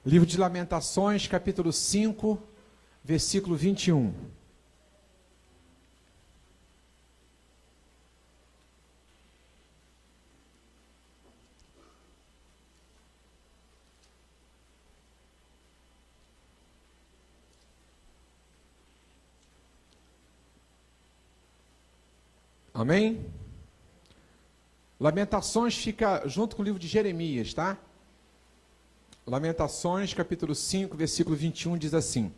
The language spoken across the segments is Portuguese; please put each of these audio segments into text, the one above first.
Livro de Lamentações, capítulo 5, versículo 21. Amém? Lamentações fica junto com o livro de Jeremias, tá? Lamentações, capítulo 5, versículo 21, diz assim: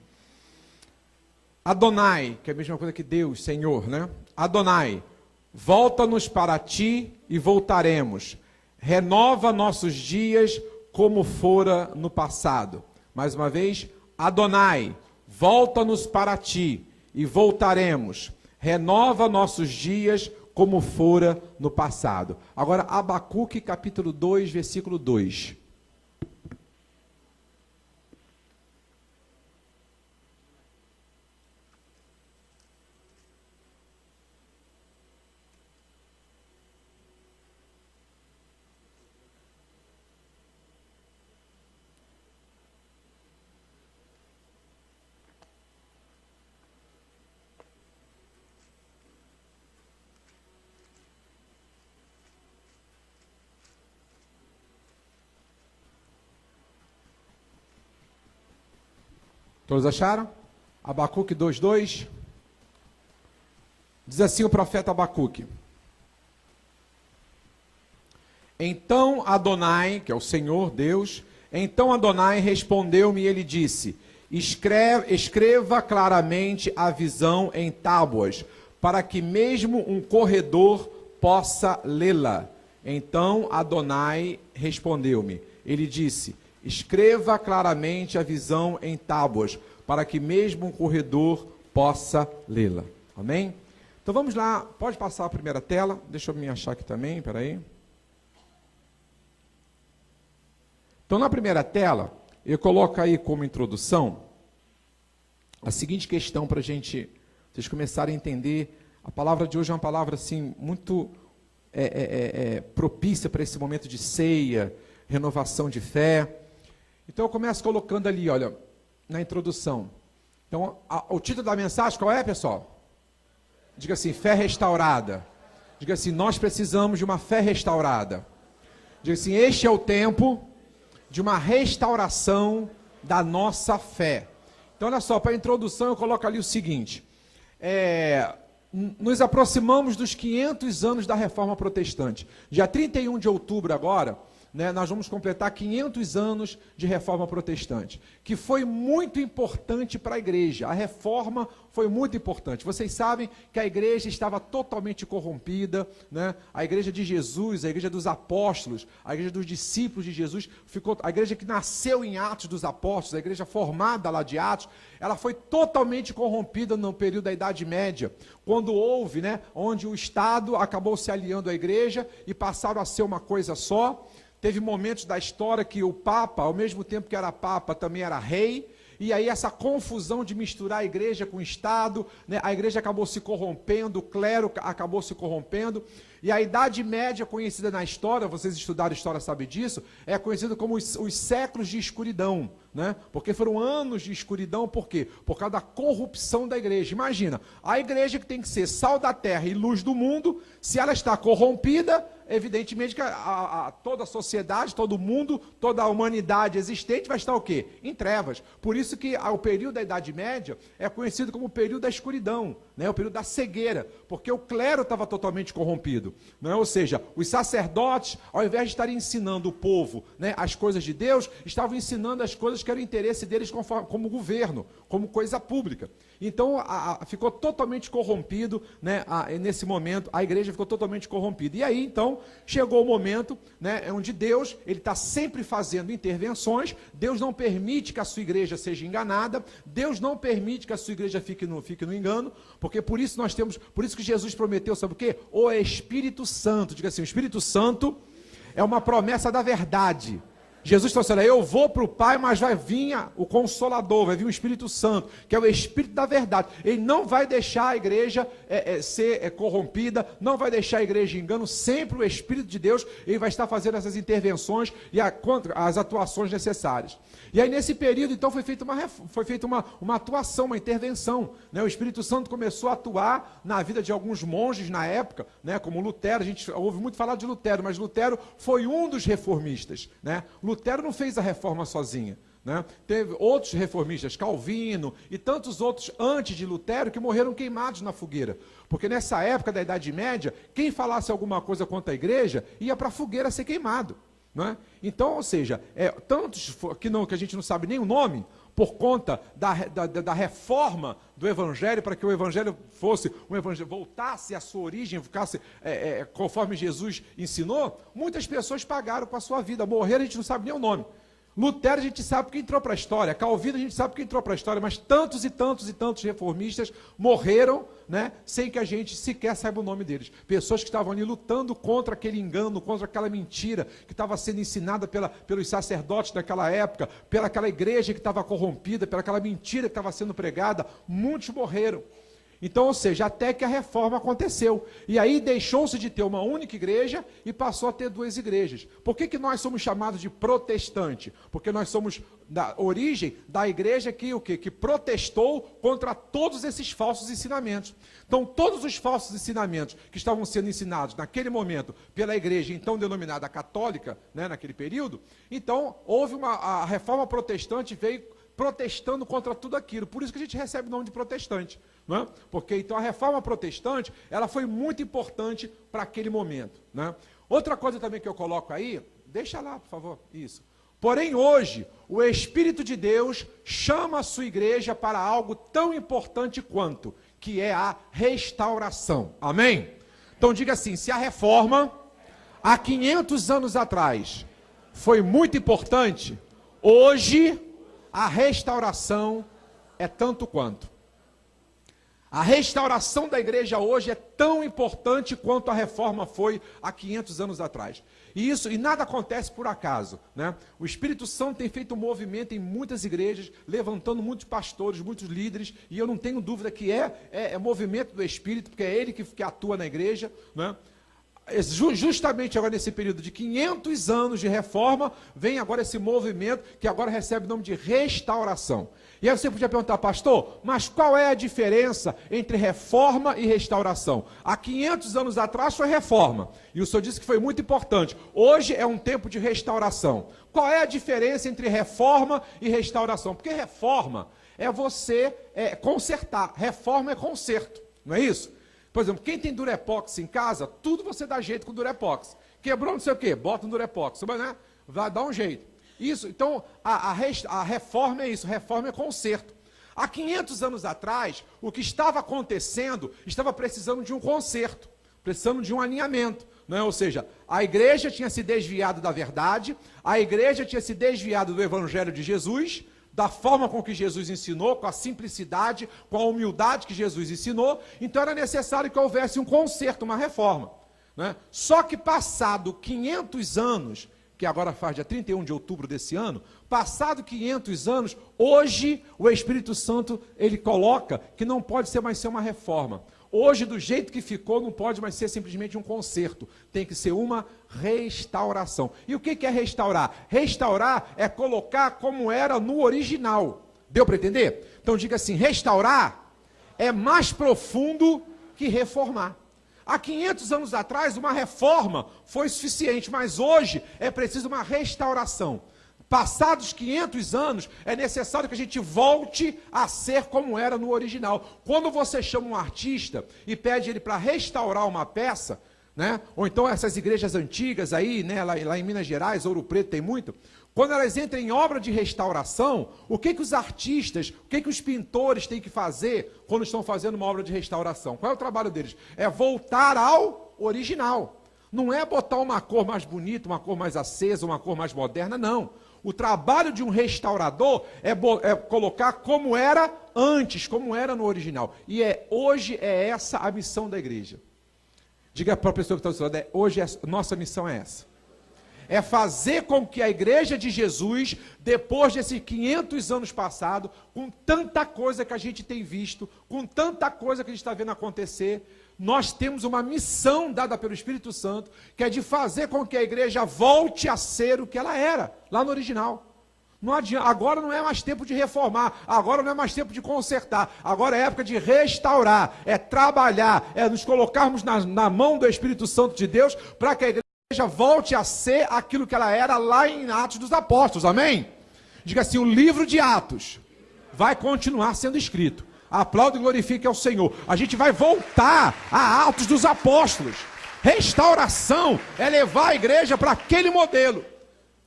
Adonai, que é a mesma coisa que Deus, Senhor, né? Adonai, volta-nos para ti e voltaremos. Renova nossos dias como fora no passado. Mais uma vez, Adonai, volta-nos para ti e voltaremos. Renova nossos dias como fora no passado. Agora, Abacuque, capítulo 2, versículo 2. Todos acharam? Abacuque 2:2. Diz assim o profeta Abacuque: Então Adonai, que é o Senhor Deus, então Adonai respondeu-me e ele disse: escreva claramente a visão em tábuas, para que mesmo um corredor possa lê-la. Então Adonai respondeu-me. Ele disse: escreva claramente a visão em tábuas, para que mesmo um corredor possa lê-la. Amém? Então vamos lá, pode passar a primeira tela, deixa eu me achar aqui também, peraí. Então na primeira tela, eu coloco aí como introdução a seguinte questão para vocês começarem a entender. A palavra de hoje é uma palavra assim, muito propícia para esse momento de ceia, renovação de fé. Então eu começo colocando ali, olha, na introdução. Então, o título da mensagem qual é, pessoal? Diga assim, fé restaurada. Diga assim, nós precisamos de uma fé restaurada. Diga assim, este é o tempo de uma restauração da nossa fé. Então, olha só, para a introdução eu coloco ali o seguinte. Nos aproximamos dos 500 anos da Reforma Protestante. Dia 31 de outubro agora, nós vamos completar 500 anos de Reforma Protestante, que foi muito importante para a igreja. A reforma foi muito importante. Vocês sabem que a igreja estava totalmente corrompida, né? A igreja de Jesus, a igreja dos apóstolos, a igreja dos discípulos de Jesus, a igreja que nasceu em Atos dos Apóstolos, a igreja formada lá de Atos, ela foi totalmente corrompida no período da Idade Média, quando houve, onde o Estado acabou se aliando à igreja e passaram a ser uma coisa só. Teve momentos da história que o Papa, ao mesmo tempo que era Papa, também era rei, e aí essa confusão de misturar a igreja com o Estado, a igreja acabou se corrompendo, o clero acabou se corrompendo, e a Idade Média, conhecida na história, vocês estudaram história sabem disso, é conhecida como os séculos de escuridão, porque foram anos de escuridão, por quê? Por causa da corrupção da igreja. Imagina, a igreja que tem que ser sal da terra e luz do mundo, se ela está corrompida, evidentemente que toda a sociedade, todo mundo, toda a humanidade existente vai estar o quê? Em trevas. Por isso que o período da Idade Média é conhecido como o período da escuridão, o período da cegueira, porque o clero estava totalmente corrompido. Ou seja, os sacerdotes, ao invés de estarem ensinando o povo as coisas de Deus, estavam ensinando as coisas que eram interesse deles como governo, como coisa pública. Então, ficou totalmente corrompido, nesse momento, a igreja ficou totalmente corrompida. E aí, então, chegou o momento, onde Deus, ele está sempre fazendo intervenções. Deus não permite que a sua igreja seja enganada, Deus não permite que a sua igreja fique no engano, porque por isso que Jesus prometeu, sabe o quê? O Espírito Santo. Diga assim, o Espírito Santo é uma promessa da verdade. Jesus falou assim, eu vou para o Pai, mas vai vir o Consolador, vai vir o Espírito Santo, que é o Espírito da verdade. Ele não vai deixar a igreja ser corrompida, não vai deixar a igreja em engano, sempre o Espírito de Deus, ele vai estar fazendo essas intervenções e as atuações necessárias. E aí nesse período, então, foi feita uma atuação, uma intervenção, né? O Espírito Santo começou a atuar na vida de alguns monges na época, né? Como Lutero, a gente ouve muito falar de Lutero, mas Lutero foi um dos reformistas, né? Lutero não fez a reforma sozinho, né? Teve outros reformistas, Calvino e tantos outros antes de Lutero que morreram queimados na fogueira, porque nessa época da Idade Média, quem falasse alguma coisa contra a igreja ia para a fogueira ser queimado, né? Então, ou seja, tantos que a gente não sabe nem o nome, por conta da reforma do Evangelho, para que o Evangelho fosse um Evangelho, voltasse à sua origem, ficasse conforme Jesus ensinou, muitas pessoas pagaram com a sua vida, morreram, a gente não sabe nem o nome. Lutero a gente sabe porque entrou para a história, Calvino a gente sabe porque entrou para a história, mas tantos e tantos e tantos reformistas morreram, né, sem que a gente sequer saiba o nome deles. Pessoas que estavam ali lutando contra aquele engano, contra aquela mentira que estava sendo ensinada pelos sacerdotes daquela época, pelaquela igreja que estava corrompida, pelaquela mentira que estava sendo pregada, muitos morreram. Então, ou seja, até que a reforma aconteceu. E aí deixou-se de ter uma única igreja e passou a ter duas igrejas. Por que nós somos chamados de protestante? Porque nós somos da origem da igreja que protestou contra todos esses falsos ensinamentos. Então, todos os falsos ensinamentos que estavam sendo ensinados naquele momento pela igreja então denominada católica, né, naquele período, então houve a reforma protestante veio protestando contra tudo aquilo. Por isso que a gente recebe o nome de protestante. Não é? Porque então a reforma protestante ela foi muito importante para aquele momento, né? Outra coisa também que eu coloco aí, deixa lá por favor, isso. Porém hoje o Espírito de Deus chama a sua igreja para algo tão importante quanto, que é a restauração, amém? Então diga assim, se a reforma há 500 anos atrás foi muito importante, hoje a restauração é tanto quanto. A restauração da igreja hoje é tão importante quanto a reforma foi há 500 anos atrás. E nada acontece por acaso, né? O Espírito Santo tem feito um movimento em muitas igrejas, levantando muitos pastores, muitos líderes, e eu não tenho dúvida que é movimento do Espírito, porque é ele que atua na igreja, né? Justamente agora nesse período de 500 anos de reforma, vem agora esse movimento que agora recebe o nome de restauração. E aí você podia perguntar, pastor, mas qual é a diferença entre reforma e restauração? Há 500 anos atrás foi reforma, e o senhor disse que foi muito importante. Hoje é um tempo de restauração. Qual é a diferença entre reforma e restauração? Porque reforma é você consertar, reforma é conserto, não é isso? Por exemplo, quem tem durepox em casa, tudo você dá jeito com durepox. Quebrou não sei o quê, bota um durepox, né? Vai dar um jeito. Isso, então, a reforma é isso, reforma é conserto. Há 500 anos atrás, o que estava acontecendo, estava precisando de um conserto, precisando de um alinhamento. Não é? Ou seja, a igreja tinha se desviado da verdade, a igreja tinha se desviado do Evangelho de Jesus, da forma com que Jesus ensinou, com a simplicidade, com a humildade que Jesus ensinou, então era necessário que houvesse um conserto, uma reforma, né? Só que passado 500 anos, que agora faz dia 31 de outubro desse ano, passado 500 anos, hoje o Espírito Santo, ele coloca que não pode mais ser uma reforma. Hoje, do jeito que ficou, não pode mais ser simplesmente um conserto. Tem que ser uma restauração. E o que é restaurar? Restaurar é colocar como era no original. Deu para entender? Então diga assim, restaurar é mais profundo que reformar. Há 500 anos atrás, uma reforma foi suficiente, mas hoje é preciso uma restauração. Passados 500 anos, é necessário que a gente volte a ser como era no original. Quando você chama um artista e pede ele para restaurar uma peça, né? Ou então essas igrejas antigas aí, né? lá em Minas Gerais, Ouro Preto tem muito, quando elas entram em obra de restauração, o que os artistas, o que os pintores têm que fazer quando estão fazendo uma obra de restauração? Qual é o trabalho deles? É voltar ao original. Não é botar uma cor mais bonita, uma cor mais acesa, uma cor mais moderna, não. O trabalho de um restaurador é colocar como era antes, como era no original. E hoje é essa a missão da igreja. Diga para a pessoa que está do seu lado, hoje nossa missão é essa. É fazer com que a igreja de Jesus, depois desses 500 anos passados, com tanta coisa que a gente tem visto, com tanta coisa que a gente está vendo acontecer, nós temos uma missão dada pelo Espírito Santo, que é de fazer com que a igreja volte a ser o que ela era, lá no original. Não adianta, agora não é mais tempo de reformar, agora não é mais tempo de consertar, agora é época de restaurar, é trabalhar, é nos colocarmos na mão do Espírito Santo de Deus, para que a igreja volte a ser aquilo que ela era lá em Atos dos Apóstolos, amém? Diga assim, o livro de Atos vai continuar sendo escrito. Aplaude e glorifique ao Senhor. A gente vai voltar a Atos dos Apóstolos. Restauração é levar a igreja para aquele modelo.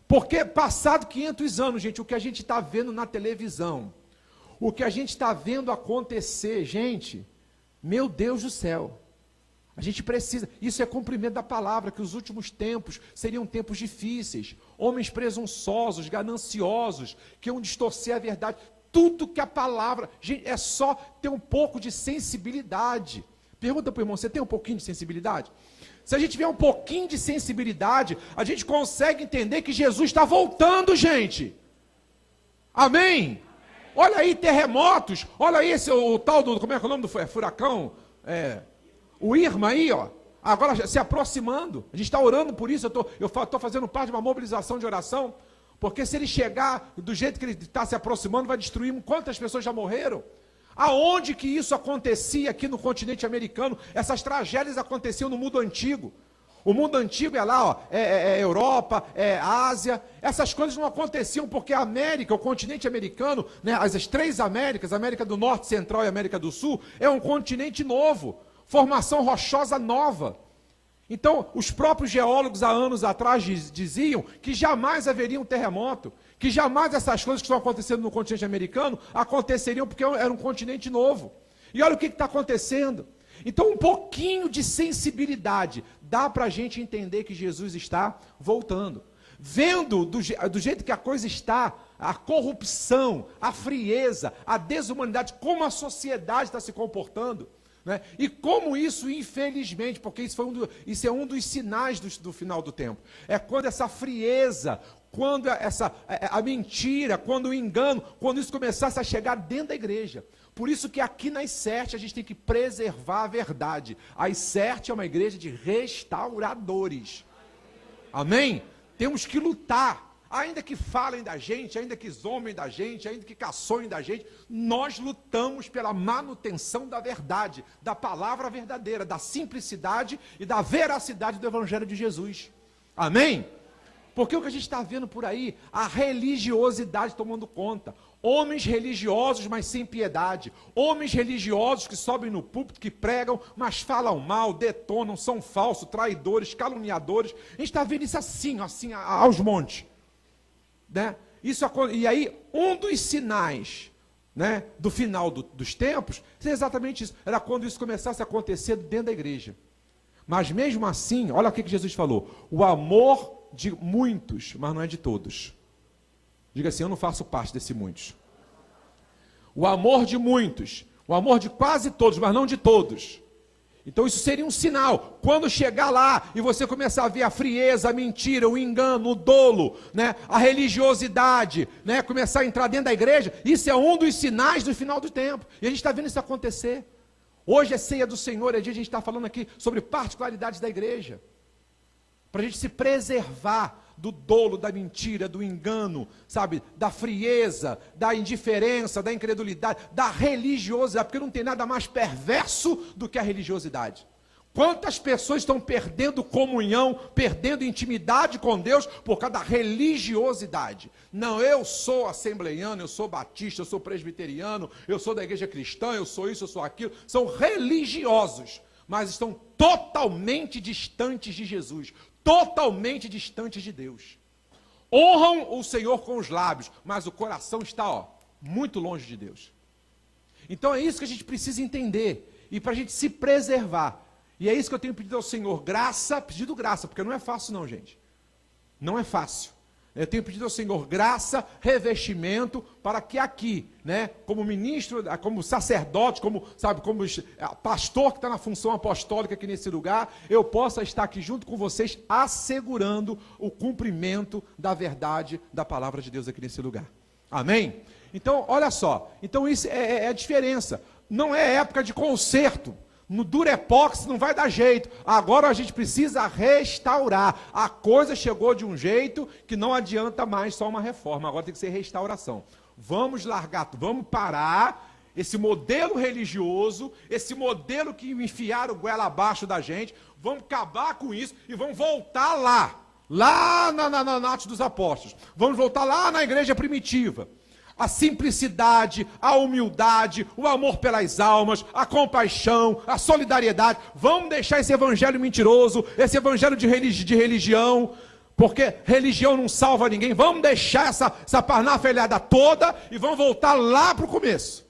Porque passado 500 anos, gente, o que a gente está vendo na televisão, o que a gente está vendo acontecer, gente, meu Deus do céu. A gente precisa, isso é cumprimento da palavra, que os últimos tempos seriam tempos difíceis. Homens presunçosos, gananciosos, que iam distorcer a verdade. Tudo que a palavra, gente, é só ter um pouco de sensibilidade. Pergunta para o irmão, você tem um pouquinho de sensibilidade? Se a gente tiver um pouquinho de sensibilidade, a gente consegue entender que Jesus está voltando, gente. Amém? Olha aí, terremotos, olha aí o tal do, como é que é o nome do furacão? O Irma aí, ó. Agora se aproximando. A gente está orando por isso, eu estou fazendo parte de uma mobilização de oração. Porque se ele chegar do jeito que ele está se aproximando, vai destruir quantas pessoas já morreram? Aonde que isso acontecia aqui no continente americano? Essas tragédias aconteciam no mundo antigo. O mundo antigo é lá, ó, Europa, Ásia. Essas coisas não aconteciam porque a América, o continente americano, né, as três Américas, América do Norte, Central e América do Sul, é um continente novo. Formação rochosa nova. Então, os próprios geólogos há anos atrás diziam que jamais haveria um terremoto, que jamais essas coisas que estão acontecendo no continente americano aconteceriam porque era um continente novo. E olha o que está acontecendo. Então, um pouquinho de sensibilidade dá para a gente entender que Jesus está voltando. Vendo do jeito que a coisa está, a corrupção, a frieza, a desumanidade, como a sociedade está se comportando, né? E como isso, infelizmente, porque isso é um dos sinais do final do tempo, é quando essa frieza, quando a mentira, quando o engano, quando isso começasse a chegar dentro da igreja. Por isso que aqui na ICERT a gente tem que preservar a verdade. A ICERT é uma igreja de restauradores. Amém? Temos que lutar. Ainda que falem da gente, ainda que zombem da gente, ainda que caçoem da gente, nós lutamos pela manutenção da verdade, da palavra verdadeira, da simplicidade e da veracidade do Evangelho de Jesus. Amém? Porque o que a gente está vendo por aí, a religiosidade tomando conta. Homens religiosos, mas sem piedade. Homens religiosos que sobem no púlpito, que pregam, mas falam mal, detonam, são falsos, traidores, caluniadores. A gente está vendo isso assim aos montes. Né? E aí, um dos sinais, né, do final dos tempos, é exatamente isso. Era quando isso começasse a acontecer dentro da igreja. Mas mesmo assim, olha o que Jesus falou. O amor de muitos, mas não é de todos. Diga assim, eu não faço parte desse muitos. O amor de muitos, o amor de quase todos, mas não de todos. Então isso seria um sinal. Quando chegar lá e você começar a ver a frieza, a mentira, o engano, o dolo, né, a religiosidade, né, começar a entrar dentro da igreja, isso é um dos sinais do final do tempo. E a gente está vendo isso acontecer. Hoje é ceia do Senhor, é dia a gente está falando aqui sobre particularidades da igreja. Para a gente se preservar do dolo, da mentira, do engano, sabe, da frieza, da indiferença, da incredulidade, da religiosidade, porque não tem nada mais perverso do que a religiosidade. Quantas pessoas estão perdendo comunhão, perdendo intimidade com Deus por causa da religiosidade? Não, eu sou assembleiano, eu sou batista, eu sou presbiteriano, eu sou da igreja cristã, eu sou isso, eu sou aquilo. São religiosos, mas estão totalmente distantes de Jesus, totalmente distantes de Deus. Honram o Senhor com os lábios, mas o coração está, muito longe de Deus. Então é isso que a gente precisa entender, e para a gente se preservar. E é isso que eu tenho pedido ao Senhor, pedido graça, porque não é fácil não, gente. Não é fácil. Eu tenho pedido ao Senhor graça, revestimento, para que aqui, né, como ministro, como sacerdote, como pastor que está na função apostólica aqui nesse lugar, eu possa estar aqui junto com vocês, assegurando o cumprimento da verdade da palavra de Deus aqui nesse lugar. Amém? Então, olha só, então isso é a diferença. Não é época de conserto. No Durepox não vai dar jeito. Agora a gente precisa restaurar. A coisa chegou de um jeito que não adianta mais só uma reforma. Agora tem que ser restauração. Vamos largar, vamos parar esse modelo religioso, esse modelo que enfiaram o goela abaixo da gente. Vamos acabar com isso e vamos voltar lá na Atos dos Apóstolos. Vamos voltar lá na igreja primitiva. A simplicidade, a humildade, o amor pelas almas, a compaixão, a solidariedade. Vamos deixar esse evangelho mentiroso, esse evangelho de religião, porque religião não salva ninguém. Vamos deixar essa parnafalhada toda e vamos voltar lá para o começo.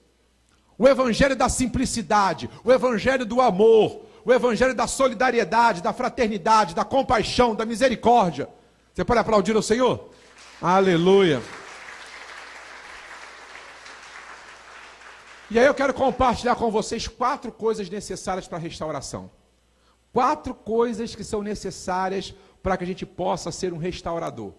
O evangelho da simplicidade, o evangelho do amor, o evangelho da solidariedade, da fraternidade, da compaixão, da misericórdia. Você pode aplaudir ao Senhor? Aleluia. E aí eu quero compartilhar com vocês 4 coisas necessárias para a restauração. 4 coisas que são necessárias para que a gente possa ser um restaurador.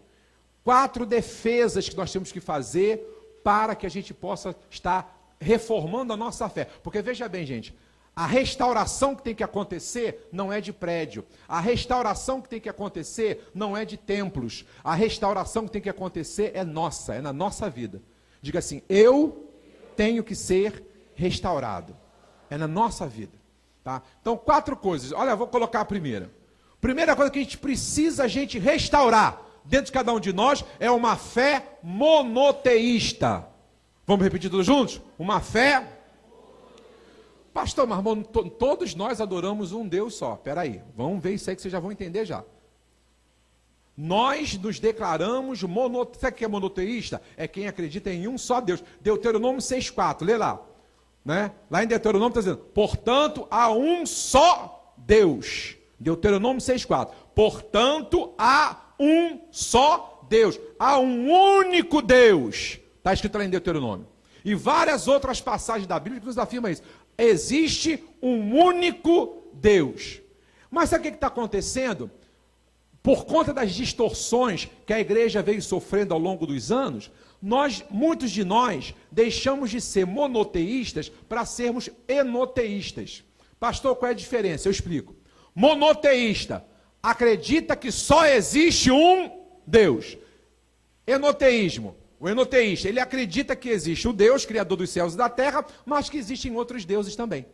4 defesas que nós temos que fazer para que a gente possa estar reformando a nossa fé. Porque veja bem, gente, a restauração que tem que acontecer não é de prédio. A restauração que tem que acontecer não é de templos. A restauração que tem que acontecer é nossa, é na nossa vida. Diga assim, eu tenho que ser restaurado. É na nossa vida. Tá? Então, 4 coisas. Olha, eu vou colocar a primeira. Primeira coisa que a gente restaurar dentro de cada um de nós é uma fé monoteísta. Vamos repetir todos juntos? Uma fé. Pastor, mas todos nós adoramos um Deus só. Espera aí, vamos ver isso aí que vocês já vão entender já. Nós nos declaramos monoteístas. Sabe o que é monoteísta? É quem acredita em um só Deus. Deuteronômio 6,4, lê lá. Né? Lá em Deuteronômio está dizendo, portanto, há um só Deus. Deuteronômio 6,4. Portanto, há um só Deus. Há um único Deus. Está escrito lá em Deuteronômio. E várias outras passagens da Bíblia que nos afirmam isso. Existe um único Deus. Mas sabe o que está acontecendo? Por conta das distorções que a igreja veio sofrendo ao longo dos anos, muitos de nós deixamos de ser monoteístas para sermos enoteístas. Pastor, qual é a diferença? Eu explico. Monoteísta acredita que só existe um Deus. Enoteísmo. O enoteísta, ele acredita que existe o Deus, criador dos céus e da terra, mas que existem outros deuses também.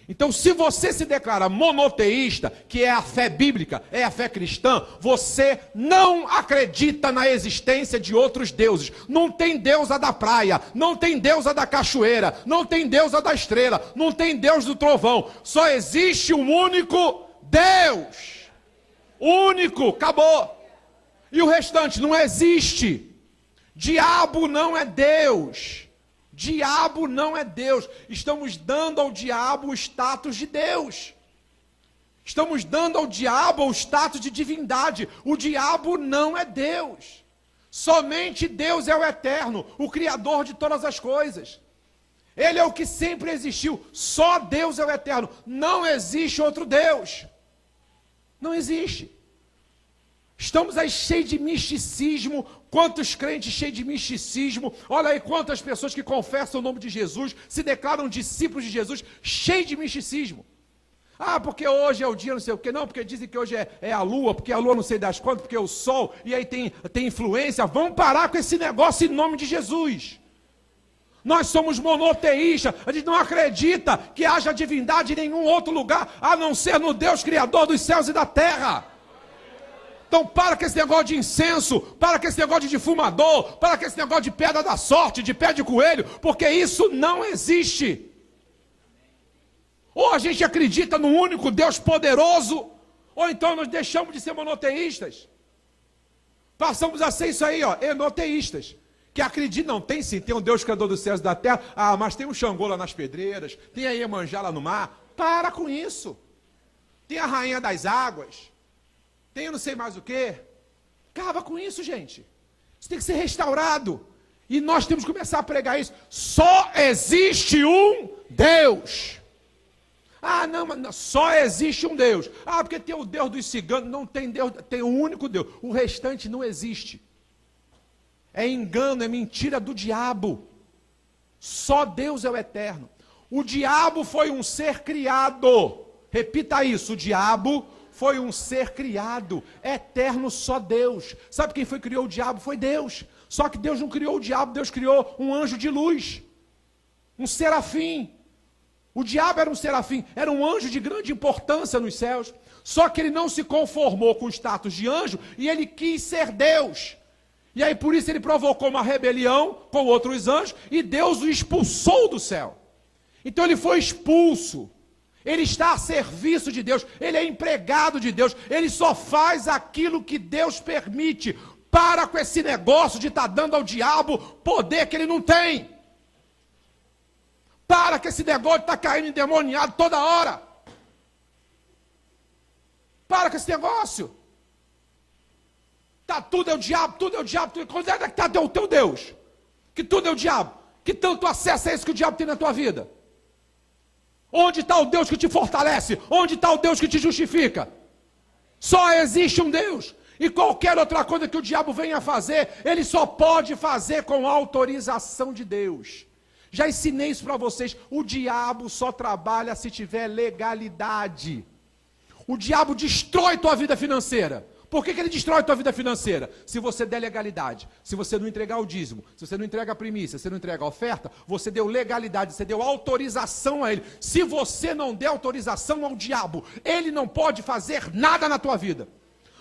Então, se você se declara monoteísta, que é a fé bíblica, é a fé cristã, você não acredita na existência de outros deuses. Não tem deusa da praia, não tem deusa da cachoeira, não tem deusa da estrela, não tem Deus do trovão. Só existe um único Deus. Único, acabou. E o restante não existe. Diabo não é Deus. Diabo não é Deus. Estamos dando ao diabo o status de Deus. Estamos dando ao diabo o status de divindade. O diabo não é Deus. Somente Deus é o eterno, o criador de todas as coisas. Ele é o que sempre existiu. Só Deus é o eterno. Não existe outro Deus. Não existe. Estamos aí cheios de misticismo. Quantos crentes cheios de misticismo. Olha aí quantas pessoas que confessam o nome de Jesus, se declaram discípulos de Jesus, cheios de misticismo. Ah, porque hoje é o dia não sei o que. Não, porque dizem que hoje é a lua, porque a lua não sei das quantas, porque é o sol, e aí tem influência. Vamos parar com esse negócio em nome de Jesus. Nós somos monoteístas, a gente não acredita que haja divindade em nenhum outro lugar, a não ser no Deus Criador dos céus e da terra. Então para com esse negócio de incenso, para com esse negócio de defumador, para com esse negócio de pedra da sorte, de pé de coelho, porque isso não existe. Ou a gente acredita no único Deus poderoso, ou então nós deixamos de ser monoteístas. Passamos a ser isso aí, ó, enoteístas. Que acreditam, não, tem sim, tem um Deus criador dos céus e da terra, mas tem um Xangô lá nas pedreiras, tem a Iemanjá lá no mar. Para com isso. Tem a rainha das águas. Tem eu não sei mais o quê. Acaba com isso, gente. Isso tem que ser restaurado. E nós temos que começar a pregar isso. Só existe um Deus. Ah, não, mas só existe um Deus. Ah, porque tem o Deus dos ciganos. Não tem Deus, tem um único Deus. O restante não existe. É engano, é mentira do diabo. Só Deus é o eterno. O diabo foi um ser criado. Repita isso, o diabo foi um ser criado. Eterno só Deus. Sabe quem foi que criou o diabo? Foi Deus. Só que Deus não criou o diabo, Deus criou um anjo de luz. Um serafim. O diabo era um serafim, era um anjo de grande importância nos céus. Só que ele não se conformou com o status de anjo e ele quis ser Deus. E aí por isso ele provocou uma rebelião com outros anjos e Deus o expulsou do céu. Então ele foi expulso. Ele está a serviço de Deus, ele é empregado de Deus, ele só faz aquilo que Deus permite. Para com esse negócio de estar dando ao diabo poder que ele não tem. Para com esse negócio de estar caindo endemoniado toda hora. Para com esse negócio. Tá, tudo é o diabo, tudo é o diabo. Onde é que está o teu Deus? Que tudo é o diabo. Que tanto acesso é esse que o diabo tem na tua vida? Onde está o Deus que te fortalece? Onde está o Deus que te justifica? Só existe um Deus. E qualquer outra coisa que o diabo venha fazer, ele só pode fazer com autorização de Deus. Já ensinei isso para vocês. O diabo só trabalha se tiver legalidade. O diabo destrói tua vida financeira. Por que ele destrói tua vida financeira? Se você der legalidade, se você não entregar o dízimo, se você não entrega a primícia, se você não entrega a oferta, você deu legalidade, você deu autorização a ele. Se você não der autorização ao diabo, ele não pode fazer nada na tua vida.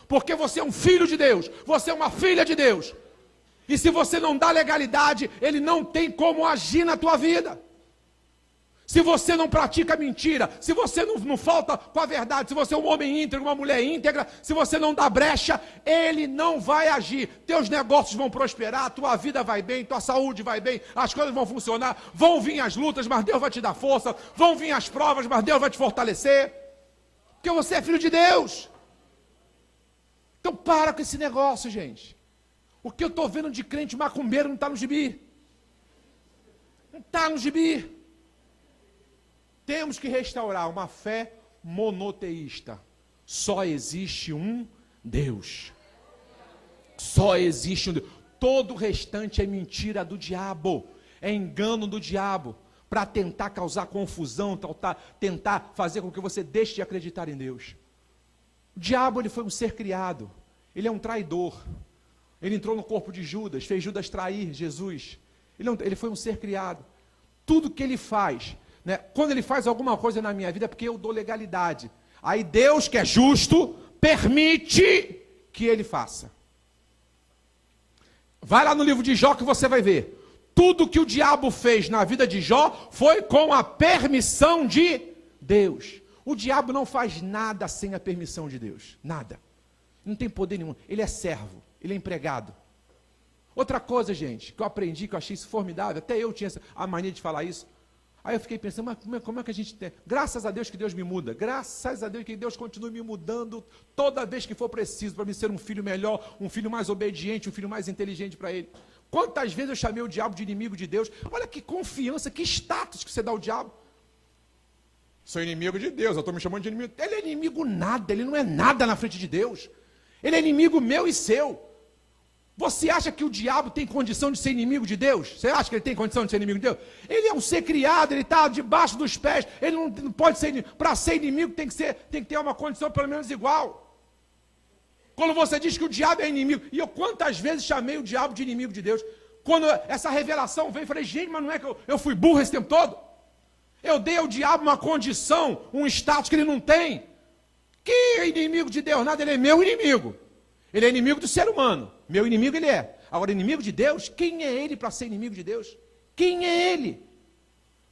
Porque você é um filho de Deus, você é uma filha de Deus. E se você não dá legalidade, ele não tem como agir na tua vida. Se você não pratica mentira, se você não falta com a verdade, se você é um homem íntegro, uma mulher íntegra, se você não dá brecha, ele não vai agir. Teus negócios vão prosperar, tua vida vai bem, tua saúde vai bem, as coisas vão funcionar, vão vir as lutas, mas Deus vai te dar força, vão vir as provas, mas Deus vai te fortalecer. Porque você é filho de Deus. Então para com esse negócio, gente. O que eu estou vendo de crente macumbeiro não está no gibi. Não está no gibi. Temos que restaurar uma fé monoteísta. Só existe um Deus. Só existe um Deus. Todo o restante é mentira do diabo. É engano do diabo. Para tentar causar confusão, tentar fazer com que você deixe de acreditar em Deus. O diabo, ele foi um ser criado. Ele é um traidor. Ele entrou no corpo de Judas, fez Judas trair Jesus. Ele foi um ser criado. Tudo que ele faz, né, quando ele faz alguma coisa na minha vida, é porque eu dou legalidade. Aí Deus, que é justo, permite que ele faça. Vai lá no livro de Jó que você vai ver. Tudo que o diabo fez na vida de Jó foi com a permissão de Deus. O diabo não faz nada sem a permissão de Deus. Nada. Não tem poder nenhum. Ele é servo. Ele é empregado. Outra coisa, gente, que eu aprendi, que eu achei isso formidável. Até eu tinha a mania de falar isso. Aí eu fiquei pensando, mas como é que a gente tem? Graças a Deus que Deus me muda. Graças a Deus que Deus continua me mudando toda vez que for preciso, para me ser um filho melhor, um filho mais obediente, um filho mais inteligente para Ele. Quantas vezes eu chamei o diabo de inimigo de Deus? Olha que confiança, que status que você dá ao diabo. Sou inimigo de Deus, eu estou me chamando de inimigo. Ele é inimigo nada, ele não é nada na frente de Deus. Ele é inimigo meu e seu. Você acha que o diabo tem condição de ser inimigo de Deus? Você acha que ele tem condição de ser inimigo de Deus? Ele é um ser criado, ele está debaixo dos pés, ele não pode ser inimigo. Para ser inimigo tem que ter uma condição pelo menos igual. Quando você diz que o diabo é inimigo, e eu quantas vezes chamei o diabo de inimigo de Deus? Quando essa revelação veio, eu falei, gente, mas não é que eu fui burro esse tempo todo? Eu dei ao diabo uma condição, um status que ele não tem. Que inimigo de Deus? Nada, ele é meu inimigo. Ele é inimigo do ser humano. Meu inimigo ele é. Agora, inimigo de Deus? Quem é ele para ser inimigo de Deus? Quem é ele?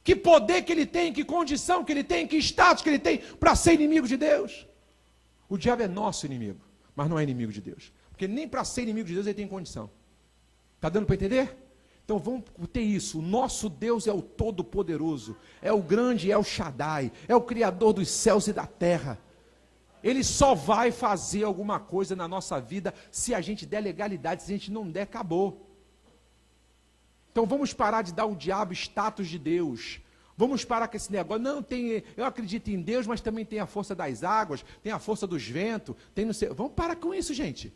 Que poder que ele tem? Que condição que ele tem? Que status que ele tem para ser inimigo de Deus? O diabo é nosso inimigo, mas não é inimigo de Deus. Porque nem para ser inimigo de Deus ele tem condição. Está dando para entender? Então vamos ter isso. O nosso Deus é o Todo-Poderoso. É o grande El Shaddai. É o Criador dos céus e da terra. Ele só vai fazer alguma coisa na nossa vida se a gente der legalidade. Se a gente não der, acabou. Então vamos parar de dar ao diabo status de Deus. Vamos parar com esse negócio. Não, eu acredito em Deus, mas também tem a força das águas, tem a força dos ventos, tem não sei. Vamos parar com isso, gente.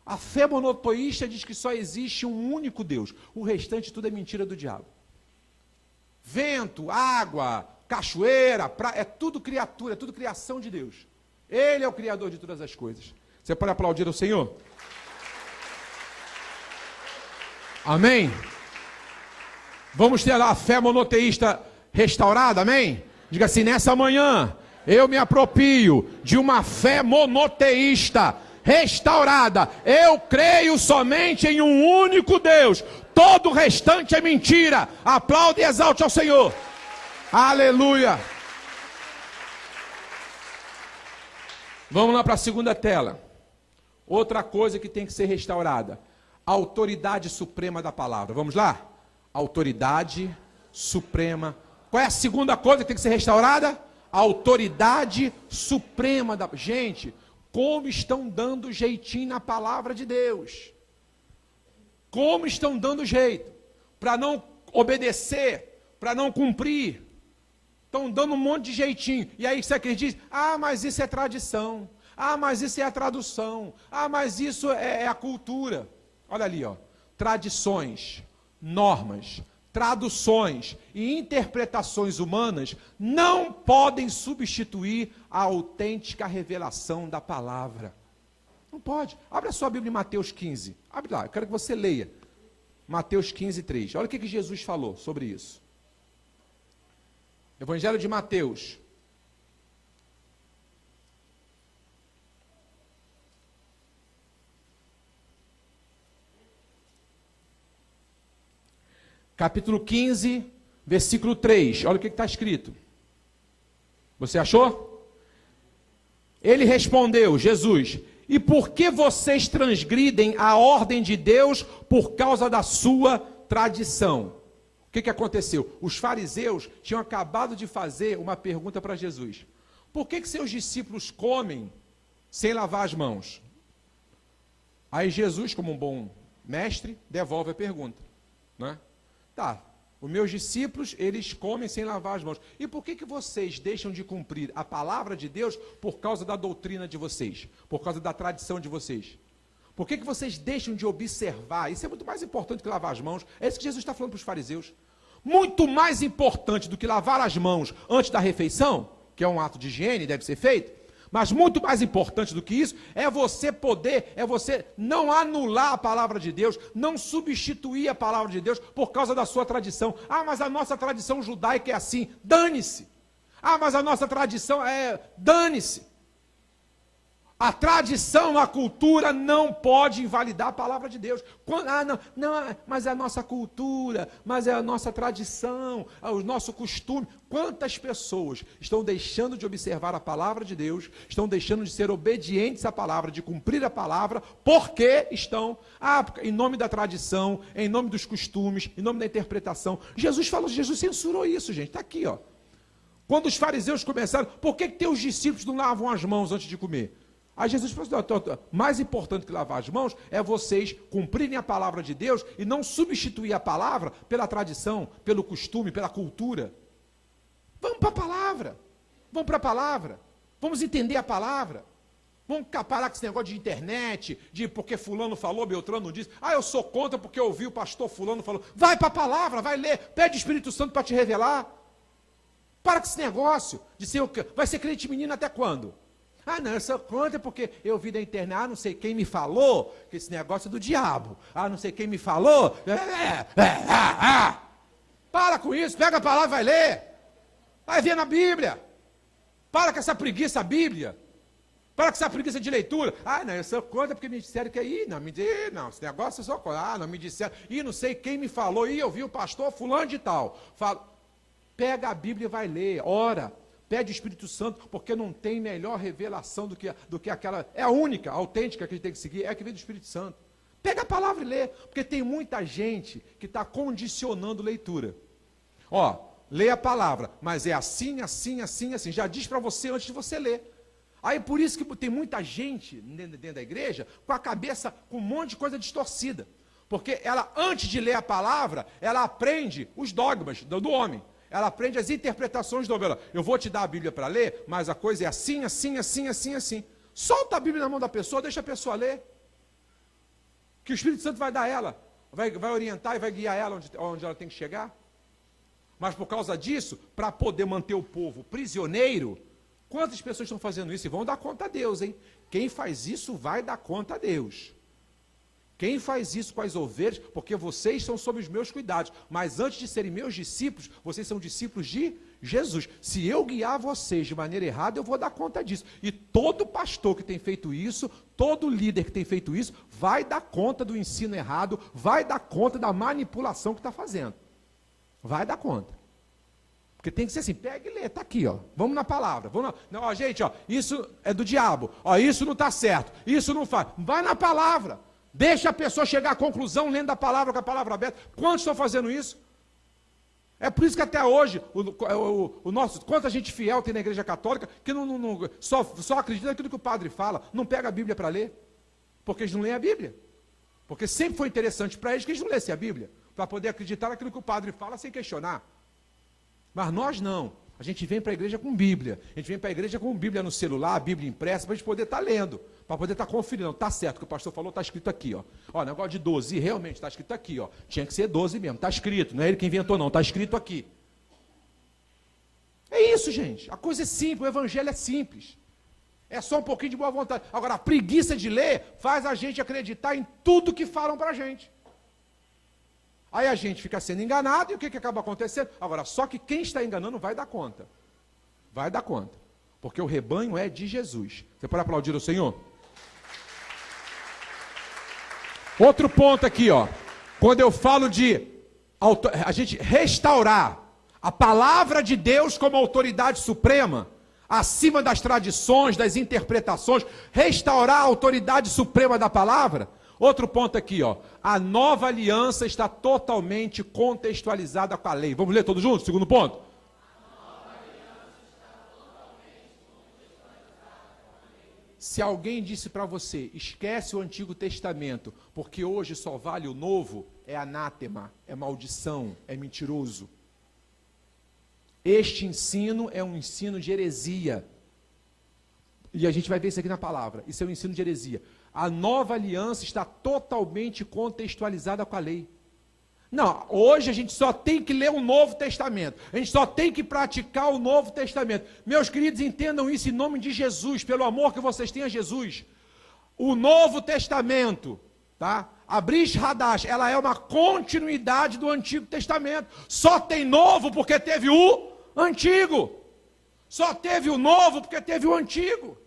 A fé monoteísta diz que só existe um único Deus. O restante tudo é mentira do diabo. Vento, água, cachoeira, é tudo criatura, é tudo criação de Deus. Ele é o criador de todas as coisas. Você pode aplaudir o Senhor? Amém? Vamos ter a fé monoteísta restaurada, amém? Diga assim, nessa manhã, eu me aproprio de uma fé monoteísta restaurada. Eu creio somente em um único Deus. Todo o restante é mentira. Aplaude e exalte ao Senhor. Aleluia. Vamos lá para a segunda tela. Outra coisa que tem que ser restaurada. A autoridade suprema da palavra. Vamos lá? Autoridade suprema. Qual é a segunda coisa que tem que ser restaurada? A autoridade suprema da... Gente, como estão dando jeitinho na palavra de Deus. Como estão dando jeito. Para não obedecer, para não cumprir. Estão dando um monte de jeitinho. E aí você acredita? Ah, mas isso é tradição. Ah, mas isso é a tradução. Ah, mas isso é a cultura. Olha ali, ó. Tradições, normas, traduções e interpretações humanas não podem substituir a autêntica revelação da palavra. Não pode. Abre a sua Bíblia em Mateus 15. Abre lá, eu quero que você leia. Mateus 15, 3. Olha o que Jesus falou sobre isso. Evangelho de Mateus. Capítulo 15, versículo 3. Olha o que está escrito. Você achou? Ele respondeu, Jesus, e por que vocês transgridem a ordem de Deus por causa da sua tradição? O que aconteceu? Os fariseus tinham acabado de fazer uma pergunta para Jesus. Por que seus discípulos comem sem lavar as mãos? Aí Jesus, como um bom mestre, devolve a pergunta, né? Tá, os meus discípulos, eles comem sem lavar as mãos. E por que vocês deixam de cumprir a palavra de Deus por causa da doutrina de vocês? Por causa da tradição de vocês? Por que vocês deixam de observar? Isso é muito mais importante que lavar as mãos. É isso que Jesus está falando para os fariseus. Muito mais importante do que lavar as mãos antes da refeição, que é um ato de higiene, deve ser feito. Mas muito mais importante do que isso, é você não anular a palavra de Deus, não substituir a palavra de Deus por causa da sua tradição. Ah, mas a nossa tradição judaica é assim, dane-se. Ah, mas a nossa tradição dane-se. A tradição, a cultura não pode invalidar a palavra de Deus. Mas é a nossa cultura, mas é a nossa tradição, é o nosso costume. Quantas pessoas estão deixando de observar a palavra de Deus, estão deixando de ser obedientes à palavra, de cumprir a palavra, porque estão, em nome da tradição, em nome dos costumes, em nome da interpretação. Jesus censurou isso, gente, está aqui, ó. Quando os fariseus começaram, por que teus discípulos não lavam as mãos antes de comer? Aí Jesus falou assim, mais importante que lavar as mãos é vocês cumprirem a palavra de Deus e não substituir a palavra pela tradição, pelo costume, pela cultura. Vamos para a palavra. Vamos para a palavra. Vamos entender a palavra. Vamos parar com esse negócio de internet, de porque fulano falou, Beltrano não disse. Eu sou contra porque eu ouvi o pastor fulano falou. Vai para a palavra, vai ler. Pede o Espírito Santo para te revelar. Para com esse negócio de ser o quê? Vai ser crente menino até quando? Não, eu sou contra porque eu vi da internet, não sei quem me falou, que esse negócio é do diabo. Não sei quem me falou. Para com isso, pega a palavra e vai ler. Vai ver na Bíblia. Para com essa preguiça Bíblia. Para com essa preguiça de leitura. Não, eu sou contra porque me disseram que não, esse negócio eu sou contra. Não me disseram. Não sei quem me falou. Eu vi o pastor fulano de tal. Pega a Bíblia e vai ler, ora. Pede o Espírito Santo, porque não tem melhor revelação do que aquela. É a única, a autêntica que a gente tem que seguir, é a que vem do Espírito Santo. Pega a palavra e lê, porque tem muita gente que está condicionando leitura. lê a palavra, mas é assim, assim, assim, assim. Já diz para você antes de você ler. Aí por isso que tem muita gente dentro da igreja com a cabeça com um monte de coisa distorcida. Porque ela, antes de ler a palavra, ela aprende os dogmas do homem. Ela aprende as interpretações do homem. Eu vou te dar a Bíblia para ler, mas a coisa é assim, assim, assim, assim, assim. Solta a Bíblia na mão da pessoa, deixa a pessoa ler. Que o Espírito Santo vai dar ela, vai orientar e vai guiar ela onde ela tem que chegar. Mas por causa disso, para poder manter o povo prisioneiro, quantas pessoas estão fazendo isso? E vão dar conta a Deus, hein? Quem faz isso vai dar conta a Deus. Quem faz isso com as ovelhas, porque vocês são sob os meus cuidados, mas antes de serem meus discípulos, vocês são discípulos de Jesus. Se eu guiar vocês de maneira errada, eu vou dar conta disso. E todo pastor que tem feito isso, todo líder que tem feito isso, vai dar conta do ensino errado, vai dar conta da manipulação que está fazendo. Vai dar conta. Porque tem que ser assim, pega e lê, está aqui, ó. Vamos na palavra. Vamos na... Não, ó, gente, ó, isso é do diabo. Ó, isso não está certo. Isso não faz. Vai na palavra. Deixa a pessoa chegar à conclusão lendo a palavra com a palavra aberta. Quantos estão fazendo isso? É por isso que até hoje, quanta gente fiel tem na igreja católica que só acredita naquilo que o padre fala, não pega a Bíblia para ler, porque eles não leem a Bíblia. Porque sempre foi interessante para eles que eles não lessem a Bíblia, para poder acreditar naquilo que o padre fala sem questionar. Mas nós não. A gente vem para a igreja com Bíblia. A gente vem para a igreja com Bíblia no celular, Bíblia impressa, para a gente poder estar lendo, para poder estar conferindo. Está certo, o que o pastor falou está escrito aqui. Ó, negócio de 12, realmente está escrito aqui. Ó. Tinha que ser 12 mesmo, está escrito. Não é ele que inventou não, está escrito aqui. É isso, gente. A coisa é simples, o evangelho é simples. É só um pouquinho de boa vontade. Agora, a preguiça de ler faz a gente acreditar em tudo que falam para a gente. Aí a gente fica sendo enganado e o que acaba acontecendo? Agora, só que quem está enganando vai dar conta. Vai dar conta. Porque o rebanho é de Jesus. Você pode aplaudir o Senhor? Outro ponto aqui, ó. Quando eu falo de a gente restaurar a palavra de Deus como autoridade suprema, acima das tradições, das interpretações, restaurar a autoridade suprema da palavra. Outro ponto aqui, ó. A nova aliança está totalmente contextualizada com a lei. Vamos ler todos juntos? Segundo ponto. A nova aliança está totalmente contextualizada com a lei. Se alguém disse para você, esquece o Antigo Testamento, porque hoje só vale o Novo, é anátema, é maldição, é mentiroso. Este ensino é um ensino de heresia. E a gente vai ver isso aqui na palavra. Isso é um ensino de heresia. A nova aliança está totalmente contextualizada com a lei. Não, hoje a gente só tem que ler o Novo Testamento. A gente só tem que praticar o Novo Testamento. Meus queridos, entendam isso em nome de Jesus, pelo amor que vocês têm a Jesus. O Novo Testamento, tá? A Brit Hadash, ela é uma continuidade do Antigo Testamento. Só tem novo porque teve o Antigo. Só teve o novo porque teve o Antigo.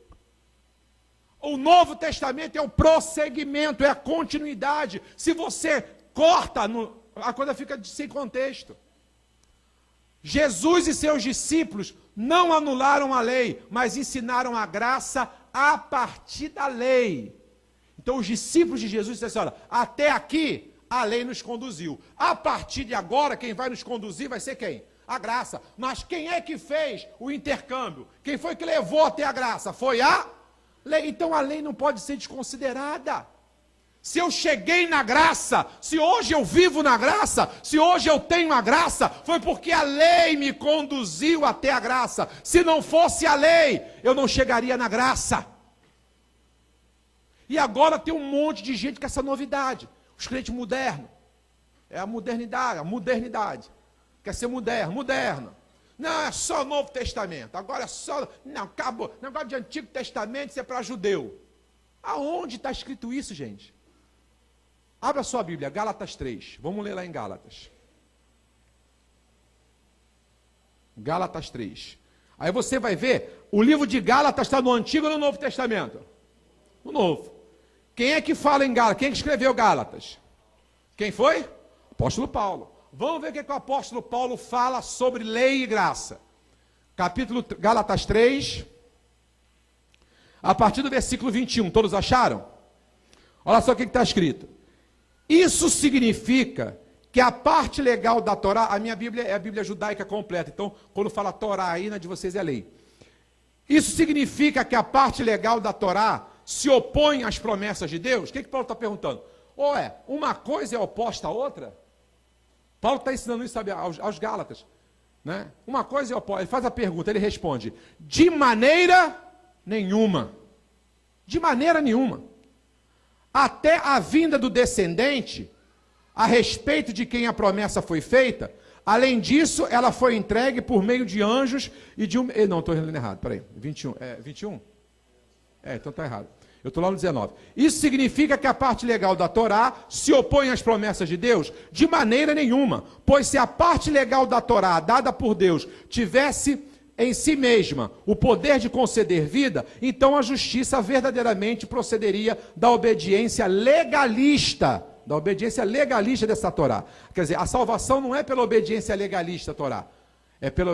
O Novo Testamento é o prosseguimento, é a continuidade. Se você corta, a coisa fica sem contexto. Jesus e seus discípulos não anularam a lei, mas ensinaram a graça a partir da lei. Então os discípulos de Jesus disseram assim, olha, até aqui a lei nos conduziu. A partir de agora, quem vai nos conduzir vai ser quem? A graça. Mas quem é que fez o intercâmbio? Quem foi que levou até a graça? Foi a lei. Então a lei não pode ser desconsiderada. Se eu cheguei na graça, se hoje eu vivo na graça, se hoje eu tenho a graça, foi porque a lei me conduziu até a graça. Se não fosse a lei, eu não chegaria na graça. E agora tem um monte de gente com essa novidade. Os crentes modernos. É a modernidade. Quer ser moderno. Não, é só Novo Testamento. Agora é só... Não, acabou. Negócio de Antigo Testamento, isso é para judeu. Aonde está escrito isso, gente? Abra sua Bíblia, Gálatas 3. Vamos ler lá em Gálatas. Gálatas 3. Aí você vai ver, o livro de Gálatas está no Antigo ou no Novo Testamento? No Novo. Quem é que fala em Gálatas? Quem é que escreveu Gálatas? Quem foi? Apóstolo Paulo. Vamos ver o que o apóstolo Paulo fala sobre lei e graça. Capítulo Gálatas 3, a partir do versículo 21. Todos acharam? Olha só o que está escrito. Isso significa que a parte legal da Torá, a minha Bíblia é a Bíblia judaica completa, então quando fala Torá aí, na de vocês é lei. Isso significa que a parte legal da Torá se opõe às promessas de Deus? O que Paulo está perguntando? Ou uma coisa é oposta à outra? Paulo está ensinando isso, sabe, aos Gálatas. Né? Uma coisa é oposta, ele faz a pergunta, ele responde, de maneira nenhuma. De maneira nenhuma. Até a vinda do descendente, a respeito de quem a promessa foi feita, além disso, ela foi entregue por meio de anjos e de um... Não, estou lendo errado, peraí. 21? 21? Então está errado. Eu estou lá no 19. Isso significa que a parte legal da Torá se opõe às promessas de Deus? De maneira nenhuma. Pois se a parte legal da Torá, dada por Deus, tivesse em si mesma o poder de conceder vida, então a justiça verdadeiramente procederia da obediência legalista. Da obediência legalista dessa Torá. Quer dizer, a salvação não é pela obediência legalista à Torá.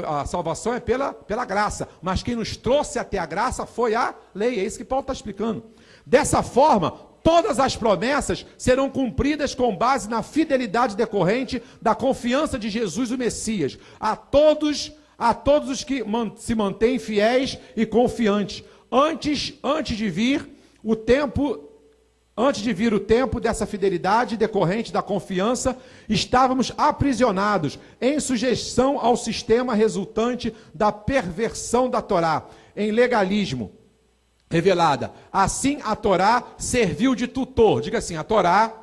A salvação é pela graça. Mas quem nos trouxe até a graça foi a lei. É isso que Paulo está explicando. Dessa forma, todas as promessas serão cumpridas com base na fidelidade decorrente da confiança de Jesus, o Messias. A todos os que se mantêm fiéis e confiantes. Antes de vir o tempo dessa fidelidade decorrente da confiança, estávamos aprisionados em sujeição ao sistema resultante da perversão da Torá, em legalismo revelada. Assim, a Torá serviu de tutor. Diga assim, a Torá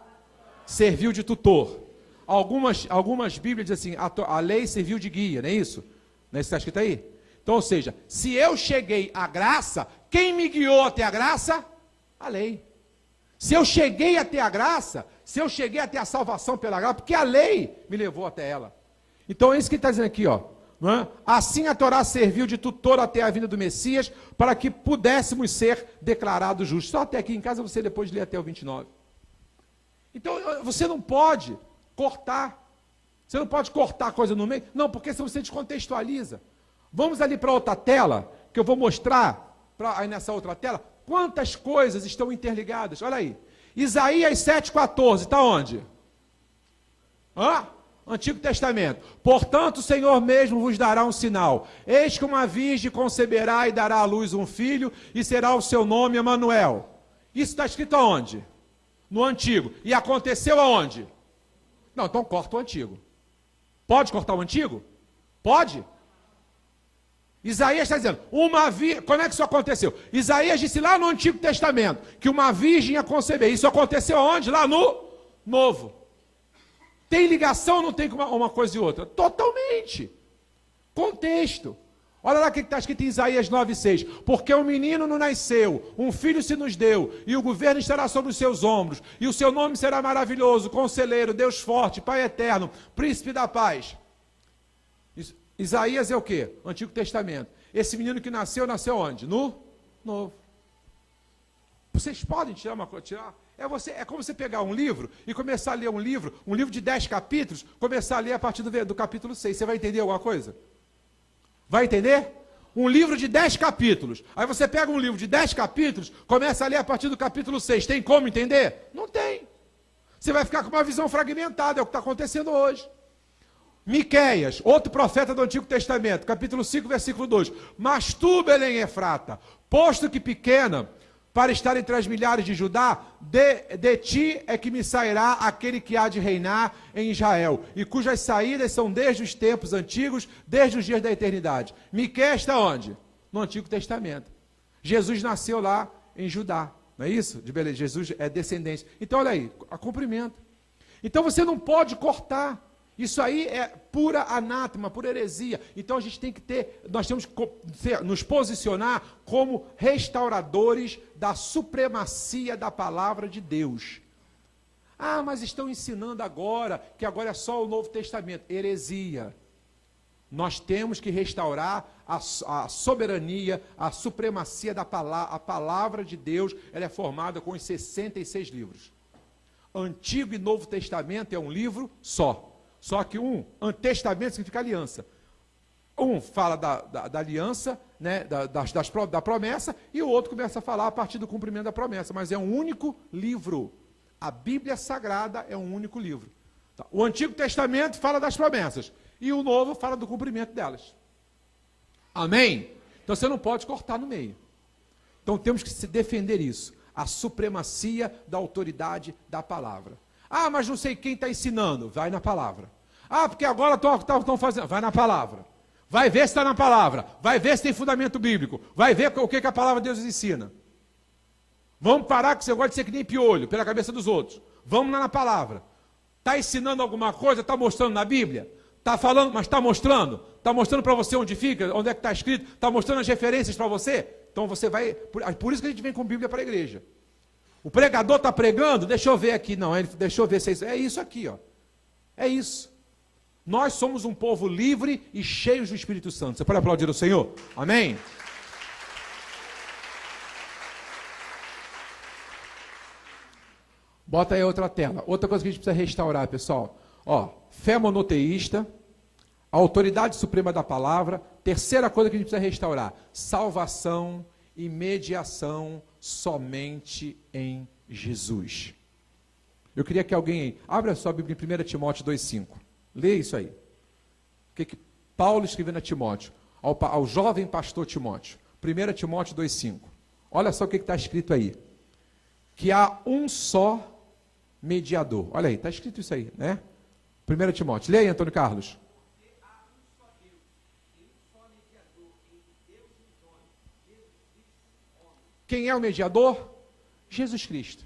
serviu de tutor. Algumas Bíblias dizem assim, a lei serviu de guia, não é isso? Não é isso que está escrito aí? Então, ou seja, se eu cheguei à graça, quem me guiou até a graça? A lei. Se eu cheguei até a graça, se eu cheguei até a salvação pela graça, porque a lei me levou até ela. Então é isso que ele está dizendo aqui, ó. Não é? Assim a Torá serviu de tutor até a vinda do Messias, para que pudéssemos ser declarados justos. Só até aqui em casa você depois lê até o 29. Então você não pode cortar. Você não pode cortar a coisa no meio. Não, porque senão você descontextualiza. Vamos ali para outra tela, que eu vou mostrar, aí nessa outra tela, quantas coisas estão interligadas. Olha aí. Isaías 7,14, está onde? Antigo Testamento. Portanto, o Senhor mesmo vos dará um sinal. Eis que uma virgem conceberá e dará à luz um filho, e será o seu nome Emanuel. Isso está escrito aonde? No Antigo. E aconteceu aonde? Não, então corta o Antigo. Pode cortar o Antigo? Pode? Isaías está dizendo, como é que isso aconteceu? Isaías disse lá no Antigo Testamento, que uma virgem ia conceber. Isso aconteceu aonde? Lá no Novo. Tem ligação ou não tem com uma coisa e outra? Totalmente. Contexto. Olha lá o que está escrito em Isaías 9,6. Porque um menino nos nasceu, um filho se nos deu, e o governo estará sobre os seus ombros, e o seu nome será maravilhoso, conselheiro, Deus forte, Pai eterno, príncipe da paz. Isaías é o quê? Antigo Testamento. Esse menino que nasceu onde? No Novo. Vocês podem tirar uma coisa? É como você pegar um livro e começar a ler um livro de 10 capítulos, começar a ler a partir do capítulo 6. Você vai entender alguma coisa? Vai entender? Um livro de 10 capítulos. Aí você pega um livro de 10 capítulos, começa a ler a partir do capítulo 6. Tem como entender? Não tem. Você vai ficar com uma visão fragmentada, é o que está acontecendo hoje. Miqueias, outro profeta do Antigo Testamento, capítulo 5, versículo 2. Mas tu, Belém Efrata, posto que pequena, para estar entre as milhares de Judá, de ti é que me sairá aquele que há de reinar em Israel, e cujas saídas são desde os tempos antigos, desde os dias da eternidade. Miqueias está onde? No Antigo Testamento. Jesus nasceu lá em Judá, não é isso? De Belém. Jesus é descendente. Então olha aí, a cumprimento. Então você não pode cortar. Isso aí é pura anátema, pura heresia. Então nós temos que nos posicionar como restauradores da supremacia da palavra de Deus. Mas estão ensinando agora, que agora é só o Novo Testamento. Heresia. Nós temos que restaurar a soberania, a supremacia da palavra. A palavra de Deus, ela é formada com os 66 livros. Antigo e Novo Testamento é um livro só. Só que testamento significa aliança. Um fala da aliança, né, da promessa, e o outro começa a falar a partir do cumprimento da promessa. Mas é um único livro. A Bíblia Sagrada é um único livro. O Antigo Testamento fala das promessas e o Novo fala do cumprimento delas. Amém? Então você não pode cortar no meio. Então temos que se defender isso. A supremacia da autoridade da palavra. Ah, mas não sei quem está ensinando. Vai na palavra. Ah, porque agora estão fazendo. Vai na palavra. Vai ver se está na palavra. Vai ver se tem fundamento bíblico. Vai ver o que a palavra de Deus ensina. Vamos parar com esse negócio de ser que nem piolho pela cabeça dos outros. Vamos lá na palavra. Está ensinando alguma coisa? Está mostrando na Bíblia? Está falando, mas está mostrando? Está mostrando para você onde fica? Onde é que está escrito? Está mostrando as referências para você? Então você vai... Por isso que a gente vem com Bíblia para a igreja. O pregador está pregando? Deixa eu ver aqui. Não, deixa eu ver se é isso. É isso aqui, ó. É isso. Nós somos um povo livre e cheios do Espírito Santo. Você pode aplaudir o Senhor? Amém? Bota aí outra tela. Outra coisa que a gente precisa restaurar, pessoal. Ó, fé monoteísta, a autoridade suprema da palavra. Terceira coisa que a gente precisa restaurar: salvação e mediação somente em Jesus. Eu queria que alguém aí, abra a sua Bíblia em 1 Timóteo 2,5. Lê isso aí. O que Paulo escreveu a Timóteo, ao jovem pastor Timóteo. 1 Timóteo 2,5. Olha só o que está escrito aí. Que há um só mediador. Olha aí, está escrito isso aí, né? 1 Timóteo. Lê aí, Antônio Carlos. Quem é o mediador? Jesus Cristo.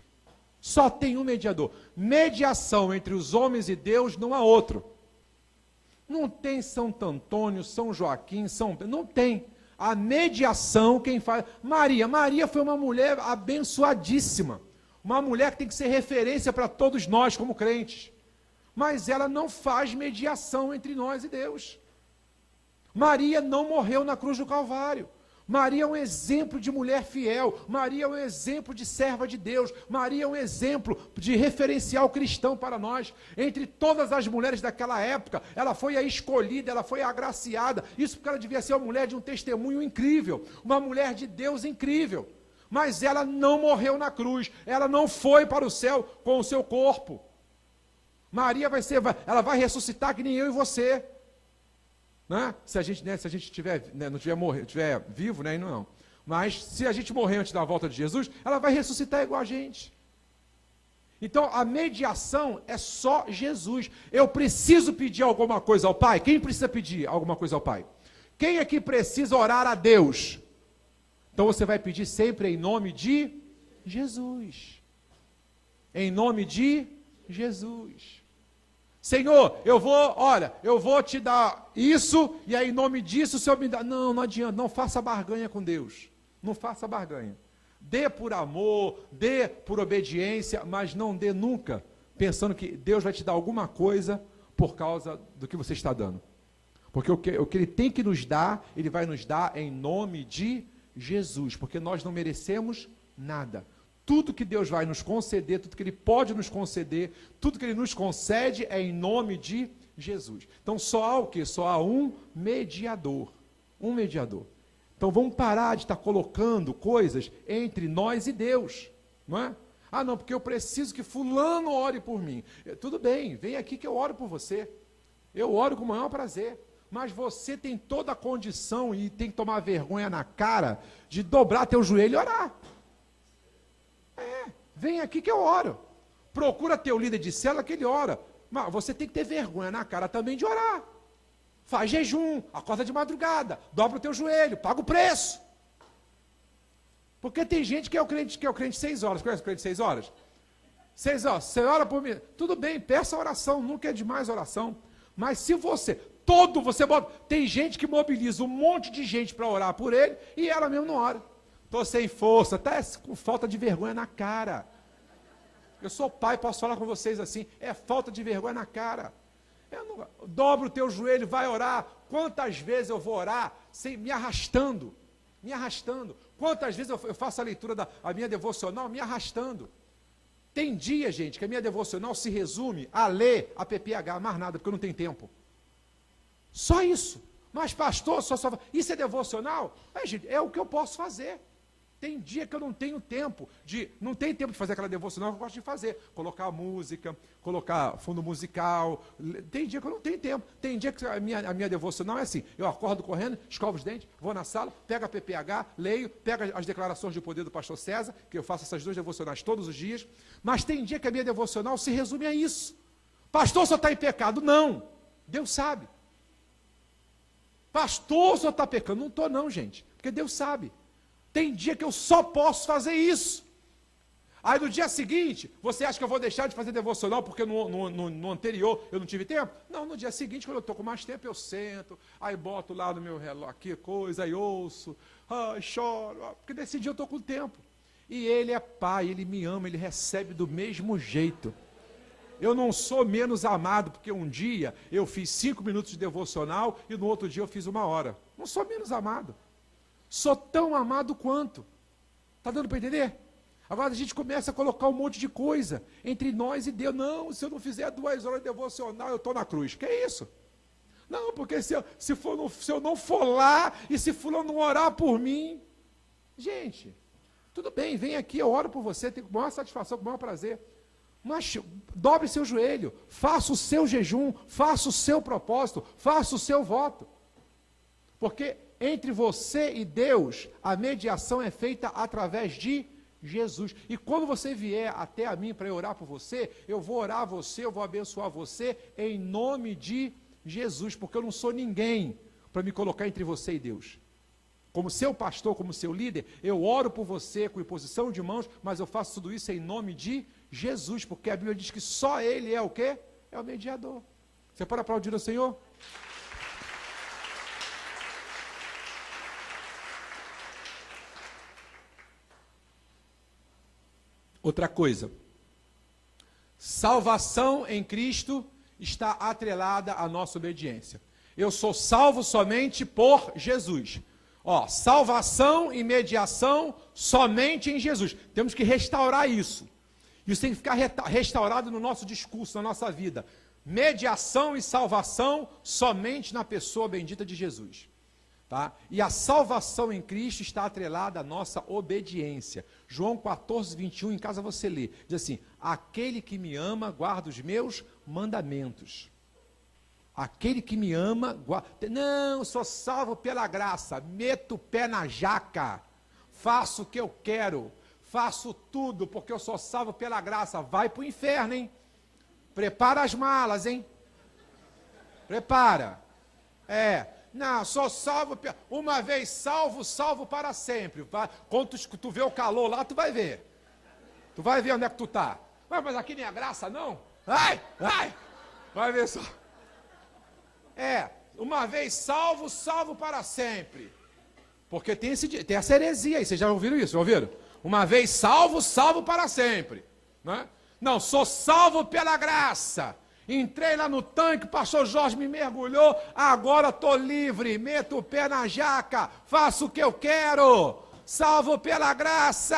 Só tem um mediador. Mediação entre os homens e Deus não há outro. Não tem São Antônio, São Joaquim, não tem. A mediação quem faz... Maria foi uma mulher abençoadíssima. Uma mulher que tem que ser referência para todos nós como crentes. Mas ela não faz mediação entre nós e Deus. Maria não morreu na cruz do Calvário. Maria é um exemplo de mulher fiel. Maria é um exemplo de serva de Deus. Maria é um exemplo de referencial cristão para nós. Entre todas as mulheres daquela época, ela foi a escolhida, ela foi a agraciada. Isso porque ela devia ser uma mulher de um testemunho incrível. Uma mulher de Deus incrível. Mas ela não morreu na cruz. Ela não foi para o céu com o seu corpo. Maria ela vai ressuscitar que nem eu e você. Né? Se a gente não estiver vivo, né? Não. Mas se a gente morrer antes da volta de Jesus, ela vai ressuscitar igual a gente. Então a mediação é só Jesus. Eu preciso pedir alguma coisa ao Pai? Quem precisa pedir alguma coisa ao Pai? Quem é que precisa orar a Deus? Então você vai pedir sempre em nome de Jesus. Em nome de Jesus. Senhor, eu vou te dar isso, e aí em nome disso o Senhor me dá. Não adianta, não faça barganha com Deus. Não faça barganha. Dê por amor, dê por obediência, mas não dê nunca pensando que Deus vai te dar alguma coisa por causa do que você está dando. Porque o que Ele tem que nos dar, Ele vai nos dar em nome de Jesus, porque nós não merecemos nada. Tudo que Deus vai nos conceder, tudo que Ele pode nos conceder, tudo que Ele nos concede é em nome de Jesus. Então só há o quê? Só há um mediador. Um mediador. Então vamos parar de estar colocando coisas entre nós e Deus. Não é? Ah não, porque eu preciso que fulano ore por mim. Tudo bem, vem aqui que eu oro por você. Eu oro com o maior prazer. Mas você tem toda a condição e tem que tomar vergonha na cara de dobrar teu joelho e orar. Vem aqui que eu oro. Procura teu líder de célula que ele ora. Mas você tem que ter vergonha na cara também de orar. Faz jejum, acorda de madrugada, dobra o teu joelho, paga o preço. Porque tem gente que é o crente 6 horas. Conhece o crente 6 horas? 6 horas, você ora por mim. Tudo bem, peça oração, nunca é demais oração. Mas se você bota. Tem gente que mobiliza um monte de gente para orar por ele e ela mesmo não ora. Estou sem força, está com falta de vergonha na cara. Eu sou pai, posso falar com vocês assim, é falta de vergonha na cara. Dobra o teu joelho, vai orar. Quantas vezes eu vou orar me arrastando? Quantas vezes eu faço a leitura a minha devocional me arrastando? Tem dia, gente, que a minha devocional se resume a ler a PPH, mais nada, porque eu não tenho tempo. Só isso. Mas pastor, isso é devocional? Gente, é o que eu posso fazer. Tem dia que eu não tenho tempo de fazer aquela devocional que eu gosto de fazer. Colocar música, colocar fundo musical. Tem dia que eu não tenho tempo. Tem dia que a minha devocional é assim. Eu acordo correndo, escovo os dentes, vou na sala, pego a PPH, leio, pego as declarações de poder do pastor César, que eu faço essas 2 devocionais todos os dias. Mas tem dia que a minha devocional se resume a isso. Pastor, só está em pecado. Não. Deus sabe. Pastor, só está pecando. Não estou não, gente. Porque Deus sabe. Tem dia que eu só posso fazer isso. Aí no dia seguinte, você acha que eu vou deixar de fazer devocional porque no anterior eu não tive tempo? Não, no dia seguinte, quando eu estou com mais tempo, eu sento, aí boto lá no meu relógio, aqui coisa, aí ouço, ai, choro, porque nesse dia eu estou com tempo. E Ele é Pai, Ele me ama, Ele recebe do mesmo jeito. Eu não sou menos amado porque um dia eu fiz 5 minutos de devocional e no outro dia eu fiz 1 hora. Não sou menos amado. Sou tão amado quanto. Está dando para entender? Agora a gente começa a colocar um monte de coisa entre nós e Deus. Não, se eu não fizer 2 horas de devocional, eu estou na cruz. Que é isso? Não, porque se eu não for lá e se fulano não orar por mim... Gente, tudo bem, vem aqui, eu oro por você, tenho com maior satisfação, com maior prazer. Mas dobre seu joelho, faça o seu jejum, faça o seu propósito, faça o seu voto. Porque... entre você e Deus, a mediação é feita através de Jesus. E quando você vier até a mim para eu orar por você, eu vou orar você, eu vou abençoar você em nome de Jesus, porque eu não sou ninguém para me colocar entre você e Deus. Como seu pastor, como seu líder, eu oro por você com imposição de mãos, mas eu faço tudo isso em nome de Jesus, porque a Bíblia diz que só Ele é o quê? É o mediador. Você pode aplaudir o Senhor? Outra coisa, salvação em Cristo está atrelada à nossa obediência. Eu sou salvo somente por Jesus. Salvação e mediação somente em Jesus. Temos que restaurar isso. Isso tem que ficar restaurado no nosso discurso, na nossa vida. Mediação e salvação somente na pessoa bendita de Jesus. Tá? E a salvação em Cristo está atrelada à nossa obediência. João 14, 21, em casa você lê. Diz assim, aquele que me ama, guarda os meus mandamentos. Aquele que me ama, guarda... Não, sou salvo pela graça. Meto o pé na jaca. Faço o que eu quero. Faço tudo porque eu sou salvo pela graça. Vai para o inferno, hein? Prepara as malas, hein? Prepara. Não, sou salvo, uma vez salvo, salvo para sempre. Quando tu vê o calor lá, tu vai ver. Tu vai ver onde é que tu está. Mas aqui nem é graça, não? Ai! Vai ver só. Uma vez salvo, salvo para sempre. Porque tem essa heresia aí, vocês já ouviram isso? Já ouviram? Uma vez salvo, salvo para sempre. Não, sou salvo pela graça. Entrei lá no tanque, o pastor Jorge me mergulhou, agora estou livre, meto o pé na jaca, faço o que eu quero, salvo pela graça.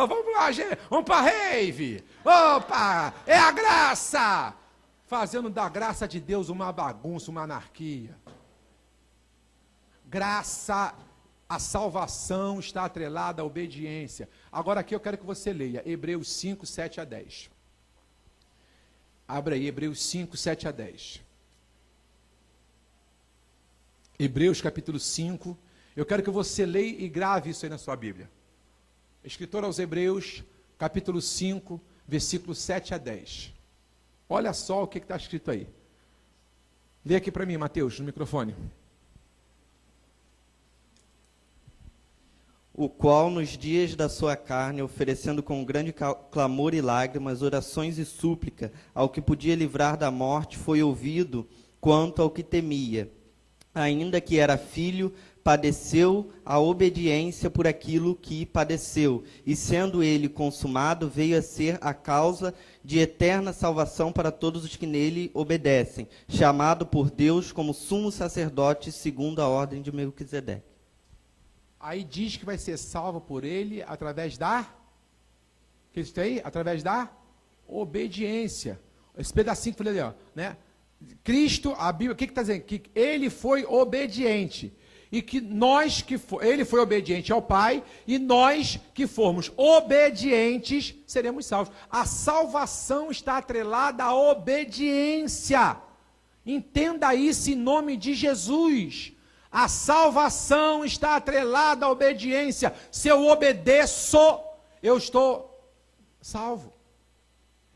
Vamos lá, gente, vamos para a rave. Opa, é a graça. Fazendo da graça de Deus uma bagunça, uma anarquia. Graça, a salvação está atrelada à obediência. Agora aqui eu quero que você leia Hebreus 5, 7 a 10. Abra aí, Hebreus 5, 7 a 10. Hebreus capítulo 5. Eu quero que você leia e grave isso aí na sua Bíblia. Escritor aos Hebreus, capítulo 5, versículo 7 a 10. Olha só o que está escrito aí. Lê aqui para mim, Mateus, no microfone. O qual nos dias da sua carne, oferecendo com grande clamor e lágrimas, orações e súplica, ao que podia livrar da morte, foi ouvido quanto ao que temia. Ainda que era filho, padeceu a obediência por aquilo que padeceu, e sendo ele consumado, veio a ser a causa de eterna salvação para todos os que nele obedecem, chamado por Deus como sumo sacerdote segundo a ordem de Melquisedeque. Aí diz que vai ser salvo por ele através da... que isso aí? Através da obediência. Esse pedacinho que eu falei ali, né? Cristo, a Bíblia, o que está dizendo? Que ele foi obediente. E que ele foi obediente ao Pai, e nós que formos obedientes, seremos salvos. A salvação está atrelada à obediência. Entenda isso em nome de Jesus. A salvação está atrelada à obediência. Se eu obedeço, eu estou salvo.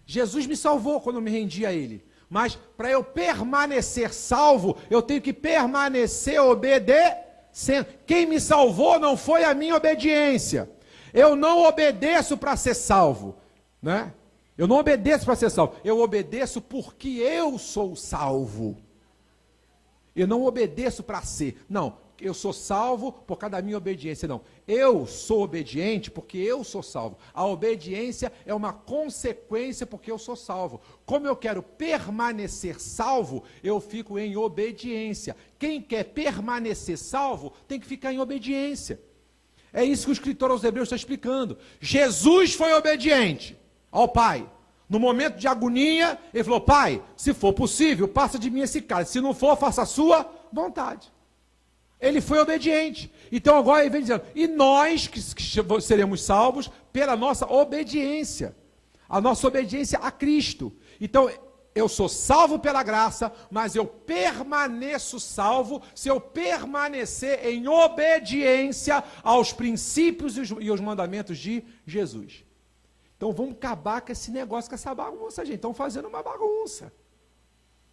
Jesus me salvou quando eu me rendi a Ele. Mas para eu permanecer salvo, eu tenho que permanecer obedecendo. Quem me salvou não foi a minha obediência. Eu não obedeço para ser salvo, né? Eu não obedeço para ser salvo. Eu obedeço porque eu sou salvo. Eu não obedeço para ser. Não, eu sou salvo por causa da minha obediência. Não, eu sou obediente porque eu sou salvo. A obediência é uma consequência porque eu sou salvo. Como eu quero permanecer salvo, eu fico em obediência. Quem quer permanecer salvo tem que ficar em obediência. É isso que o escritor aos Hebreus está explicando. Jesus foi obediente ao Pai. No momento de agonia, ele falou: Pai, se for possível, passa de mim esse cálice. Se não for, faça a sua vontade. Ele foi obediente. Então agora ele vem dizendo, e nós que seremos salvos pela nossa obediência. A nossa obediência a Cristo. Então, eu sou salvo pela graça, mas eu permaneço salvo se eu permanecer em obediência aos princípios e os mandamentos de Jesus. Então vamos acabar com esse negócio, com essa bagunça, gente. Estão fazendo uma bagunça.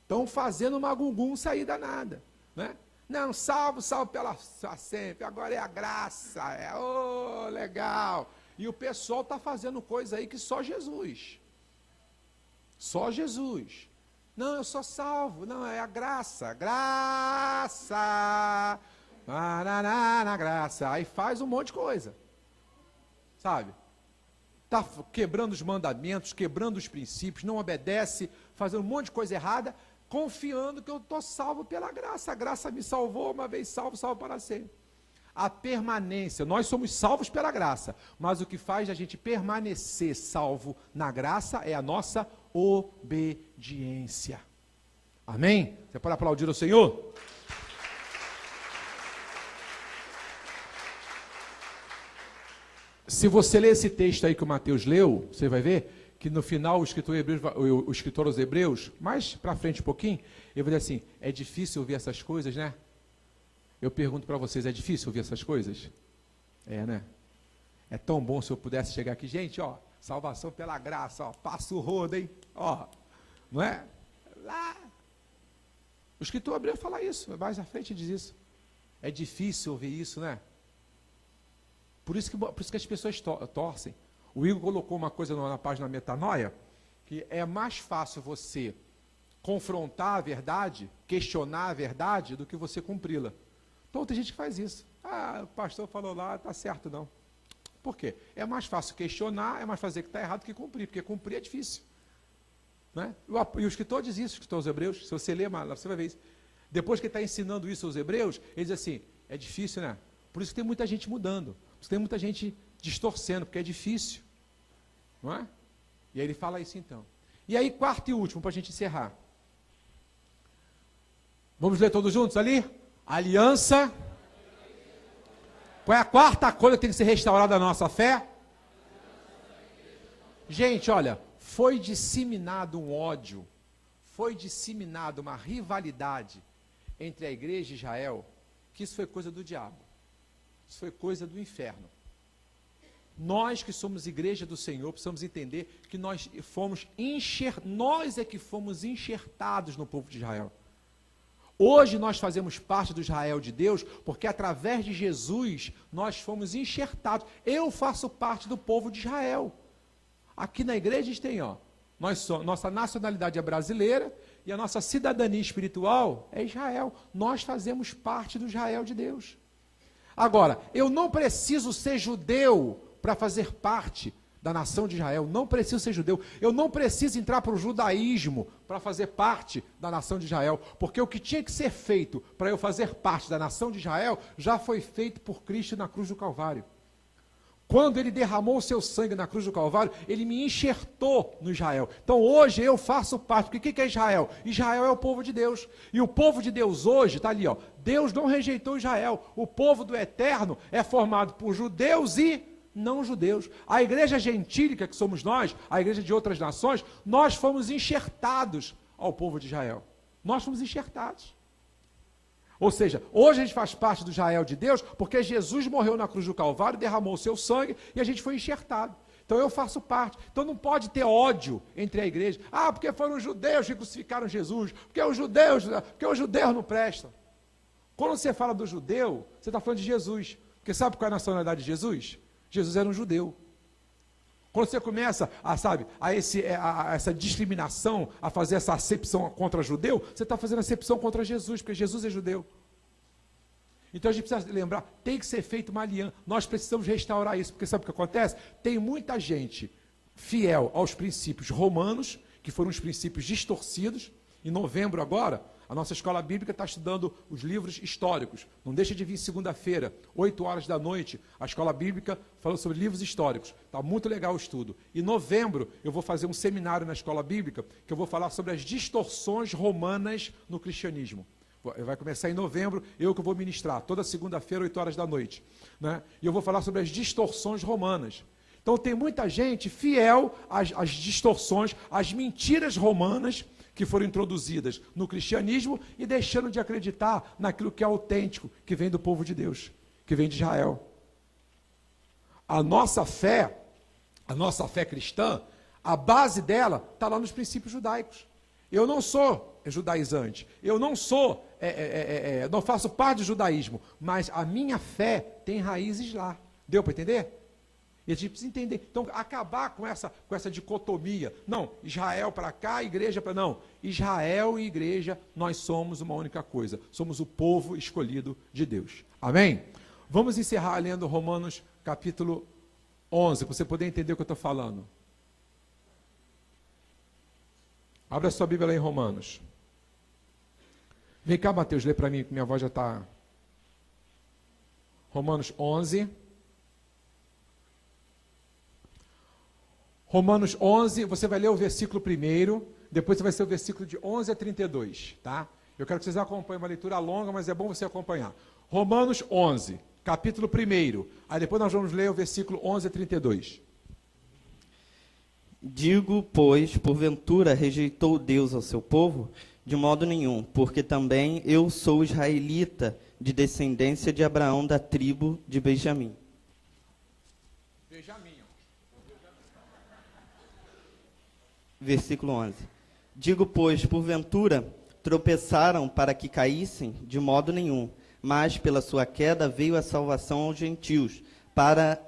Estão fazendo uma gungunça aí danada, né? Não, salvo pela sempre, agora é a graça, legal. E o pessoal está fazendo coisa aí que só Jesus. Só Jesus. Não, eu sou salvo, não, é a graça, na graça. Aí faz um monte de coisa, sabe? Está quebrando os mandamentos, quebrando os princípios, não obedece, fazendo um monte de coisa errada, confiando que eu estou salvo pela graça. A graça me salvou, uma vez salvo, salvo para sempre. A permanência, nós somos salvos pela graça, mas o que faz a gente permanecer salvo na graça é a nossa obediência. Amém? Você pode aplaudir o Senhor? Se você ler esse texto aí que o Mateus leu, você vai ver que no final o escritor aos Hebreus, mais para frente um pouquinho, ele vai dizer assim, é difícil ouvir essas coisas, né? Eu pergunto para vocês, é difícil ouvir essas coisas? É, né? É tão bom se eu pudesse chegar aqui, gente, ó, salvação pela graça, ó, passa o rodo, hein? Ó, não é? Lá. O escritor Hebreu fala isso, mais à frente diz isso. É difícil ouvir isso, né? Por isso que as pessoas torcem. O Igor colocou uma coisa na página Metanoia, que é mais fácil você confrontar a verdade, questionar a verdade, do que você cumpri-la. Então tem gente que faz isso. Ah, o pastor falou lá, está certo não. Por quê? É mais fácil questionar, é mais fazer que está errado que cumprir, porque cumprir é difícil. Né? E o escritor diz isso, o escritor aos Hebreus, se você ler, você vai ver isso. Depois que ele está ensinando isso aos Hebreus, ele diz assim, é difícil, né? Por isso que tem muita gente mudando, por isso que tem muita gente distorcendo, porque é difícil. Não é? E aí ele fala isso então. E aí, quarto e último, para a gente encerrar. Vamos ler todos juntos ali? Aliança. Qual é a quarta coisa que tem que ser restaurada na nossa fé? Gente, olha, foi disseminado um ódio, foi disseminada uma rivalidade entre a igreja de Israel, que isso foi coisa do diabo, isso foi coisa do inferno. Nós que somos igreja do Senhor, precisamos entender que nós é que fomos enxertados no povo de Israel. Hoje nós fazemos parte do Israel de Deus, porque através de Jesus nós fomos enxertados. Eu faço parte do povo de Israel. Aqui na igreja a gente tem, ó, nossa nacionalidade é brasileira e a nossa cidadania espiritual é Israel. Nós fazemos parte do Israel de Deus. Agora, eu não preciso ser judeu para fazer parte da nação de Israel, não preciso ser judeu, eu não preciso entrar para o judaísmo para fazer parte da nação de Israel, porque o que tinha que ser feito para eu fazer parte da nação de Israel, já foi feito por Cristo na cruz do Calvário. Quando ele derramou o seu sangue na cruz do Calvário, ele me enxertou no Israel. Então hoje eu faço parte. Porque o que é Israel? Israel é o povo de Deus. E o povo de Deus hoje, está ali, ó. Deus não rejeitou Israel. O povo do Eterno é formado por judeus e não judeus. A igreja gentílica, que somos nós, a igreja de outras nações, nós fomos enxertados ao povo de Israel. Nós fomos enxertados. Ou seja, hoje a gente faz parte do Israel de Deus, porque Jesus morreu na cruz do Calvário, derramou o seu sangue e a gente foi enxertado. Então eu faço parte. Então não pode ter ódio entre a igreja. Ah, porque foram os judeus que crucificaram Jesus, porque os judeus não prestam. Quando você fala do judeu, você está falando de Jesus. Porque sabe qual é a nacionalidade de Jesus? Jesus era um judeu. Quando você começa essa discriminação, a fazer essa acepção contra judeu, você está fazendo acepção contra Jesus, porque Jesus é judeu. Então a gente precisa lembrar, tem que ser feita uma aliança. Nós precisamos restaurar isso, porque sabe o que acontece? Tem muita gente fiel aos princípios romanos, que foram os princípios distorcidos. Em novembro agora, a nossa escola bíblica está estudando os livros históricos. Não deixa de vir segunda-feira, 8 horas da noite, a escola bíblica falando sobre livros históricos. Está muito legal o estudo. Em novembro, eu vou fazer um seminário na escola bíblica, que eu vou falar sobre as distorções romanas no cristianismo. Vai começar em novembro, eu que vou ministrar, toda segunda-feira, 8 horas da noite. Né? E eu vou falar sobre as distorções romanas. Então tem muita gente fiel às distorções, às mentiras romanas, que foram introduzidas no cristianismo e deixando de acreditar naquilo que é autêntico, que vem do povo de Deus, que vem de Israel. A nossa fé cristã, a base dela está lá nos princípios judaicos. Eu não sou judaizante, eu não sou, não faço parte do judaísmo, mas a minha fé tem raízes lá. Deu para entender? E a gente precisa entender. Então, acabar com essa dicotomia. Não, Israel para cá, igreja para... Não, Israel e igreja, nós somos uma única coisa. Somos o povo escolhido de Deus. Amém? Vamos encerrar lendo Romanos capítulo 11, para você poder entender o que eu estou falando. Abra sua Bíblia lá em Romanos. Vem cá, Mateus, lê para mim, que minha voz já está... Romanos 11... Romanos 11, você vai ler o versículo 1, depois você vai ser o versículo de 11 a 32, tá? Eu quero que vocês acompanhem uma leitura longa, mas é bom você acompanhar. Romanos 11, capítulo 1, aí depois nós vamos ler o versículo 11 a 32. Digo, pois, porventura rejeitou Deus ao seu povo? De modo nenhum, porque também eu sou israelita, de descendência de Abraão, da tribo de Benjamim. Versículo 11. Digo, pois, porventura tropeçaram para que caíssem? De modo nenhum. Mas pela sua queda veio a salvação aos gentios, para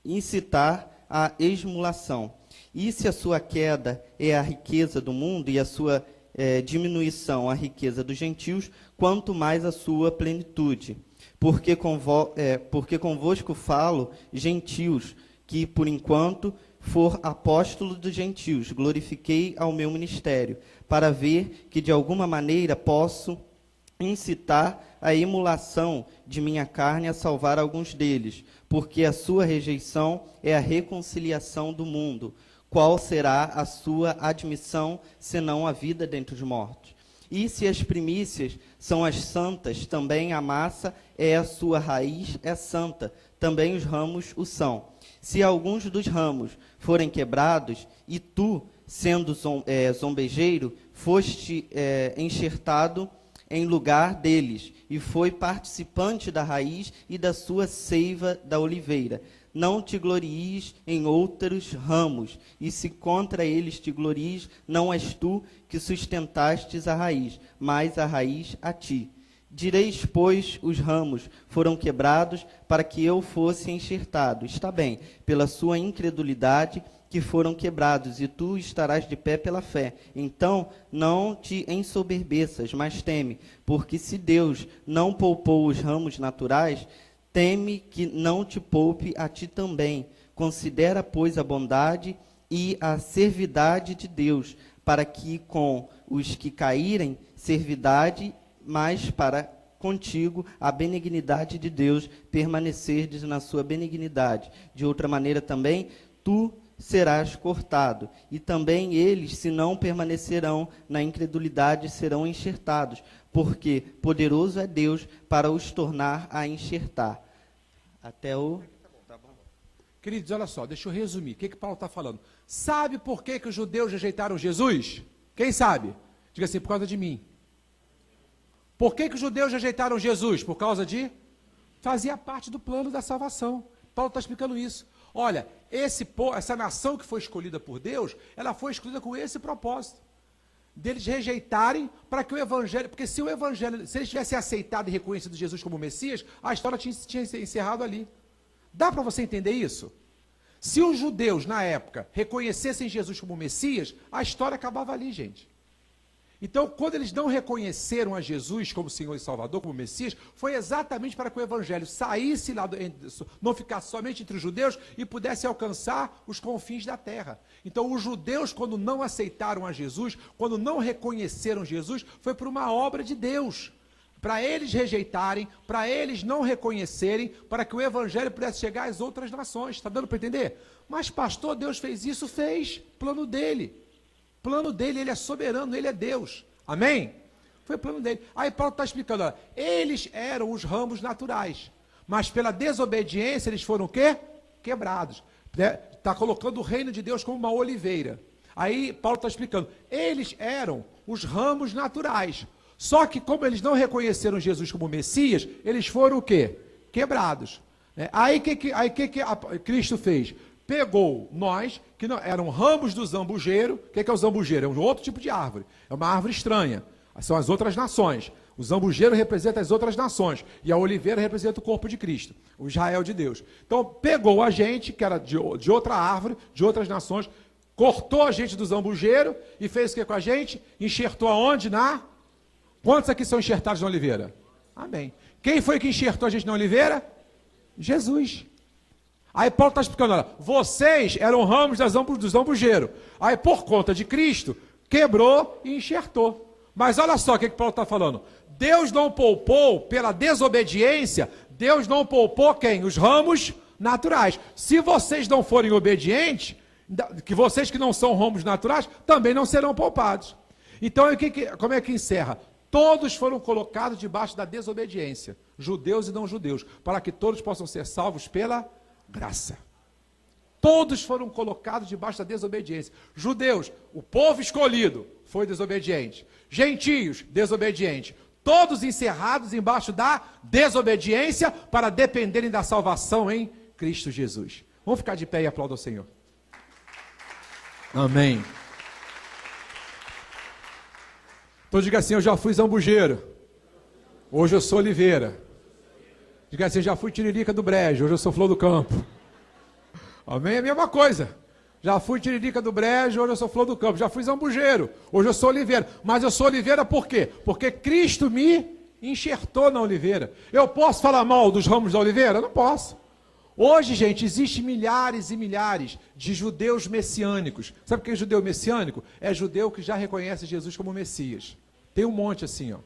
incitar a esmulação. E se a sua queda é a riqueza do mundo e a sua diminuição a riqueza dos gentios, quanto mais a sua plenitude. Porque convosco falo, gentios, que por enquanto for apóstolo dos gentios, glorifiquei ao meu ministério, para ver que de alguma maneira posso incitar a emulação de minha carne a salvar alguns deles, porque a sua rejeição é a reconciliação do mundo. Qual será a sua admissão, senão a vida dentre os mortos? E se as primícias são as santas, também a massa é a sua raiz, é santa, também os ramos o são. Se alguns dos ramos forem quebrados, e tu, sendo zombejeiro, foste enxertado em lugar deles, e foi participante da raiz e da sua seiva da oliveira. Não te glories em outros ramos, e se contra eles te glories, não és tu que sustentastes a raiz, mas a raiz a ti. Direis, pois, os ramos foram quebrados para que eu fosse enxertado. Está bem, pela sua incredulidade que foram quebrados, e tu estarás de pé pela fé. Então, não te ensoberbeças, mas teme, porque se Deus não poupou os ramos naturais, teme que não te poupe a ti também. Considera, pois, a bondade e a servidade de Deus, para que com os que caírem, servidade, mas para contigo a benignidade de Deus, permanecerdes na sua benignidade. De outra maneira também, tu serás cortado, e também eles, se não permanecerão na incredulidade, serão enxertados, porque poderoso é Deus para os tornar a enxertar. Até o... Queridos, olha só, deixa eu resumir. O que Paulo está falando? Sabe por que os judeus rejeitaram Jesus? Quem sabe? Diga assim, por causa de mim. Por que os judeus rejeitaram Jesus? Por causa de... Fazia parte do plano da salvação. Paulo está explicando isso. Olha, essa nação que foi escolhida por Deus, ela foi escolhida com esse propósito. Deles rejeitarem para que o evangelho... Porque se eles tivessem aceitado e reconhecido Jesus como Messias, a história tinha encerrado ali. Dá para você entender isso? Se os judeus, na época, reconhecessem Jesus como Messias, a história acabava ali, gente. Então, quando eles não reconheceram a Jesus como Senhor e Salvador, como Messias, foi exatamente para que o Evangelho saísse lá, não ficasse somente entre os judeus e pudesse alcançar os confins da terra. Então, os judeus, quando não aceitaram a Jesus, quando não reconheceram Jesus, foi por uma obra de Deus. Para eles rejeitarem, para eles não reconhecerem, para que o Evangelho pudesse chegar às outras nações. Está dando para entender? Mas, pastor, Deus fez isso? Fez. Plano dele. Plano dele, ele é soberano, ele é Deus. Amém? Foi o plano dele. Aí Paulo está explicando, olha, eles eram os ramos naturais, mas pela desobediência eles foram o quê? Quebrados. Está colocando o reino de Deus como uma oliveira. Aí Paulo está explicando, eles eram os ramos naturais, só que como eles não reconheceram Jesus como Messias, eles foram o quê? Quebrados. Aí que Cristo fez? Pegou nós, que não, eram ramos do zambujeiro. O que é o zambujeiro? É um outro tipo de árvore. É uma árvore estranha. São as outras nações. O zambujeiro representa as outras nações. E a oliveira representa o corpo de Cristo, o Israel de Deus. Então, pegou a gente, que era de outra árvore, de outras nações, cortou a gente do zambujeiro e fez o que com a gente? Enxertou aonde? Quantos aqui são enxertados na oliveira? Amém. Quem foi que enxertou a gente na oliveira? Jesus. Aí Paulo está explicando, olha, vocês eram ramos do zambujeiro. Aí por conta de Cristo, quebrou e enxertou. Mas olha só o que Paulo está falando. Deus não poupou pela desobediência, Deus não poupou quem? Os ramos naturais. Se vocês não forem obedientes, que vocês que não são ramos naturais, também não serão poupados. Então, como é que encerra? Todos foram colocados debaixo da desobediência, judeus e não judeus, para que todos possam ser salvos pela graça. Todos foram colocados debaixo da desobediência. Judeus, o povo escolhido, foi desobediente. Gentios, desobediente. Todos encerrados embaixo da desobediência para dependerem da salvação em Cristo Jesus. Vamos ficar de pé e aplaudir ao Senhor. Amém. Então diga assim, eu já fui zambujeiro, hoje eu sou oliveira. Diga assim, eu já fui tiririca do brejo, hoje eu sou flor do campo. Amém? É a mesma coisa. Já fui tiririca do brejo, hoje eu sou flor do campo. Já fui zambujeiro, hoje eu sou oliveira. Mas eu sou oliveira por quê? Porque Cristo me enxertou na oliveira. Eu posso falar mal dos ramos da oliveira? Não posso. Hoje, gente, existem milhares e milhares de judeus messiânicos. Sabe o que é judeu messiânico? É judeu que já reconhece Jesus como Messias. Tem um monte assim, ó.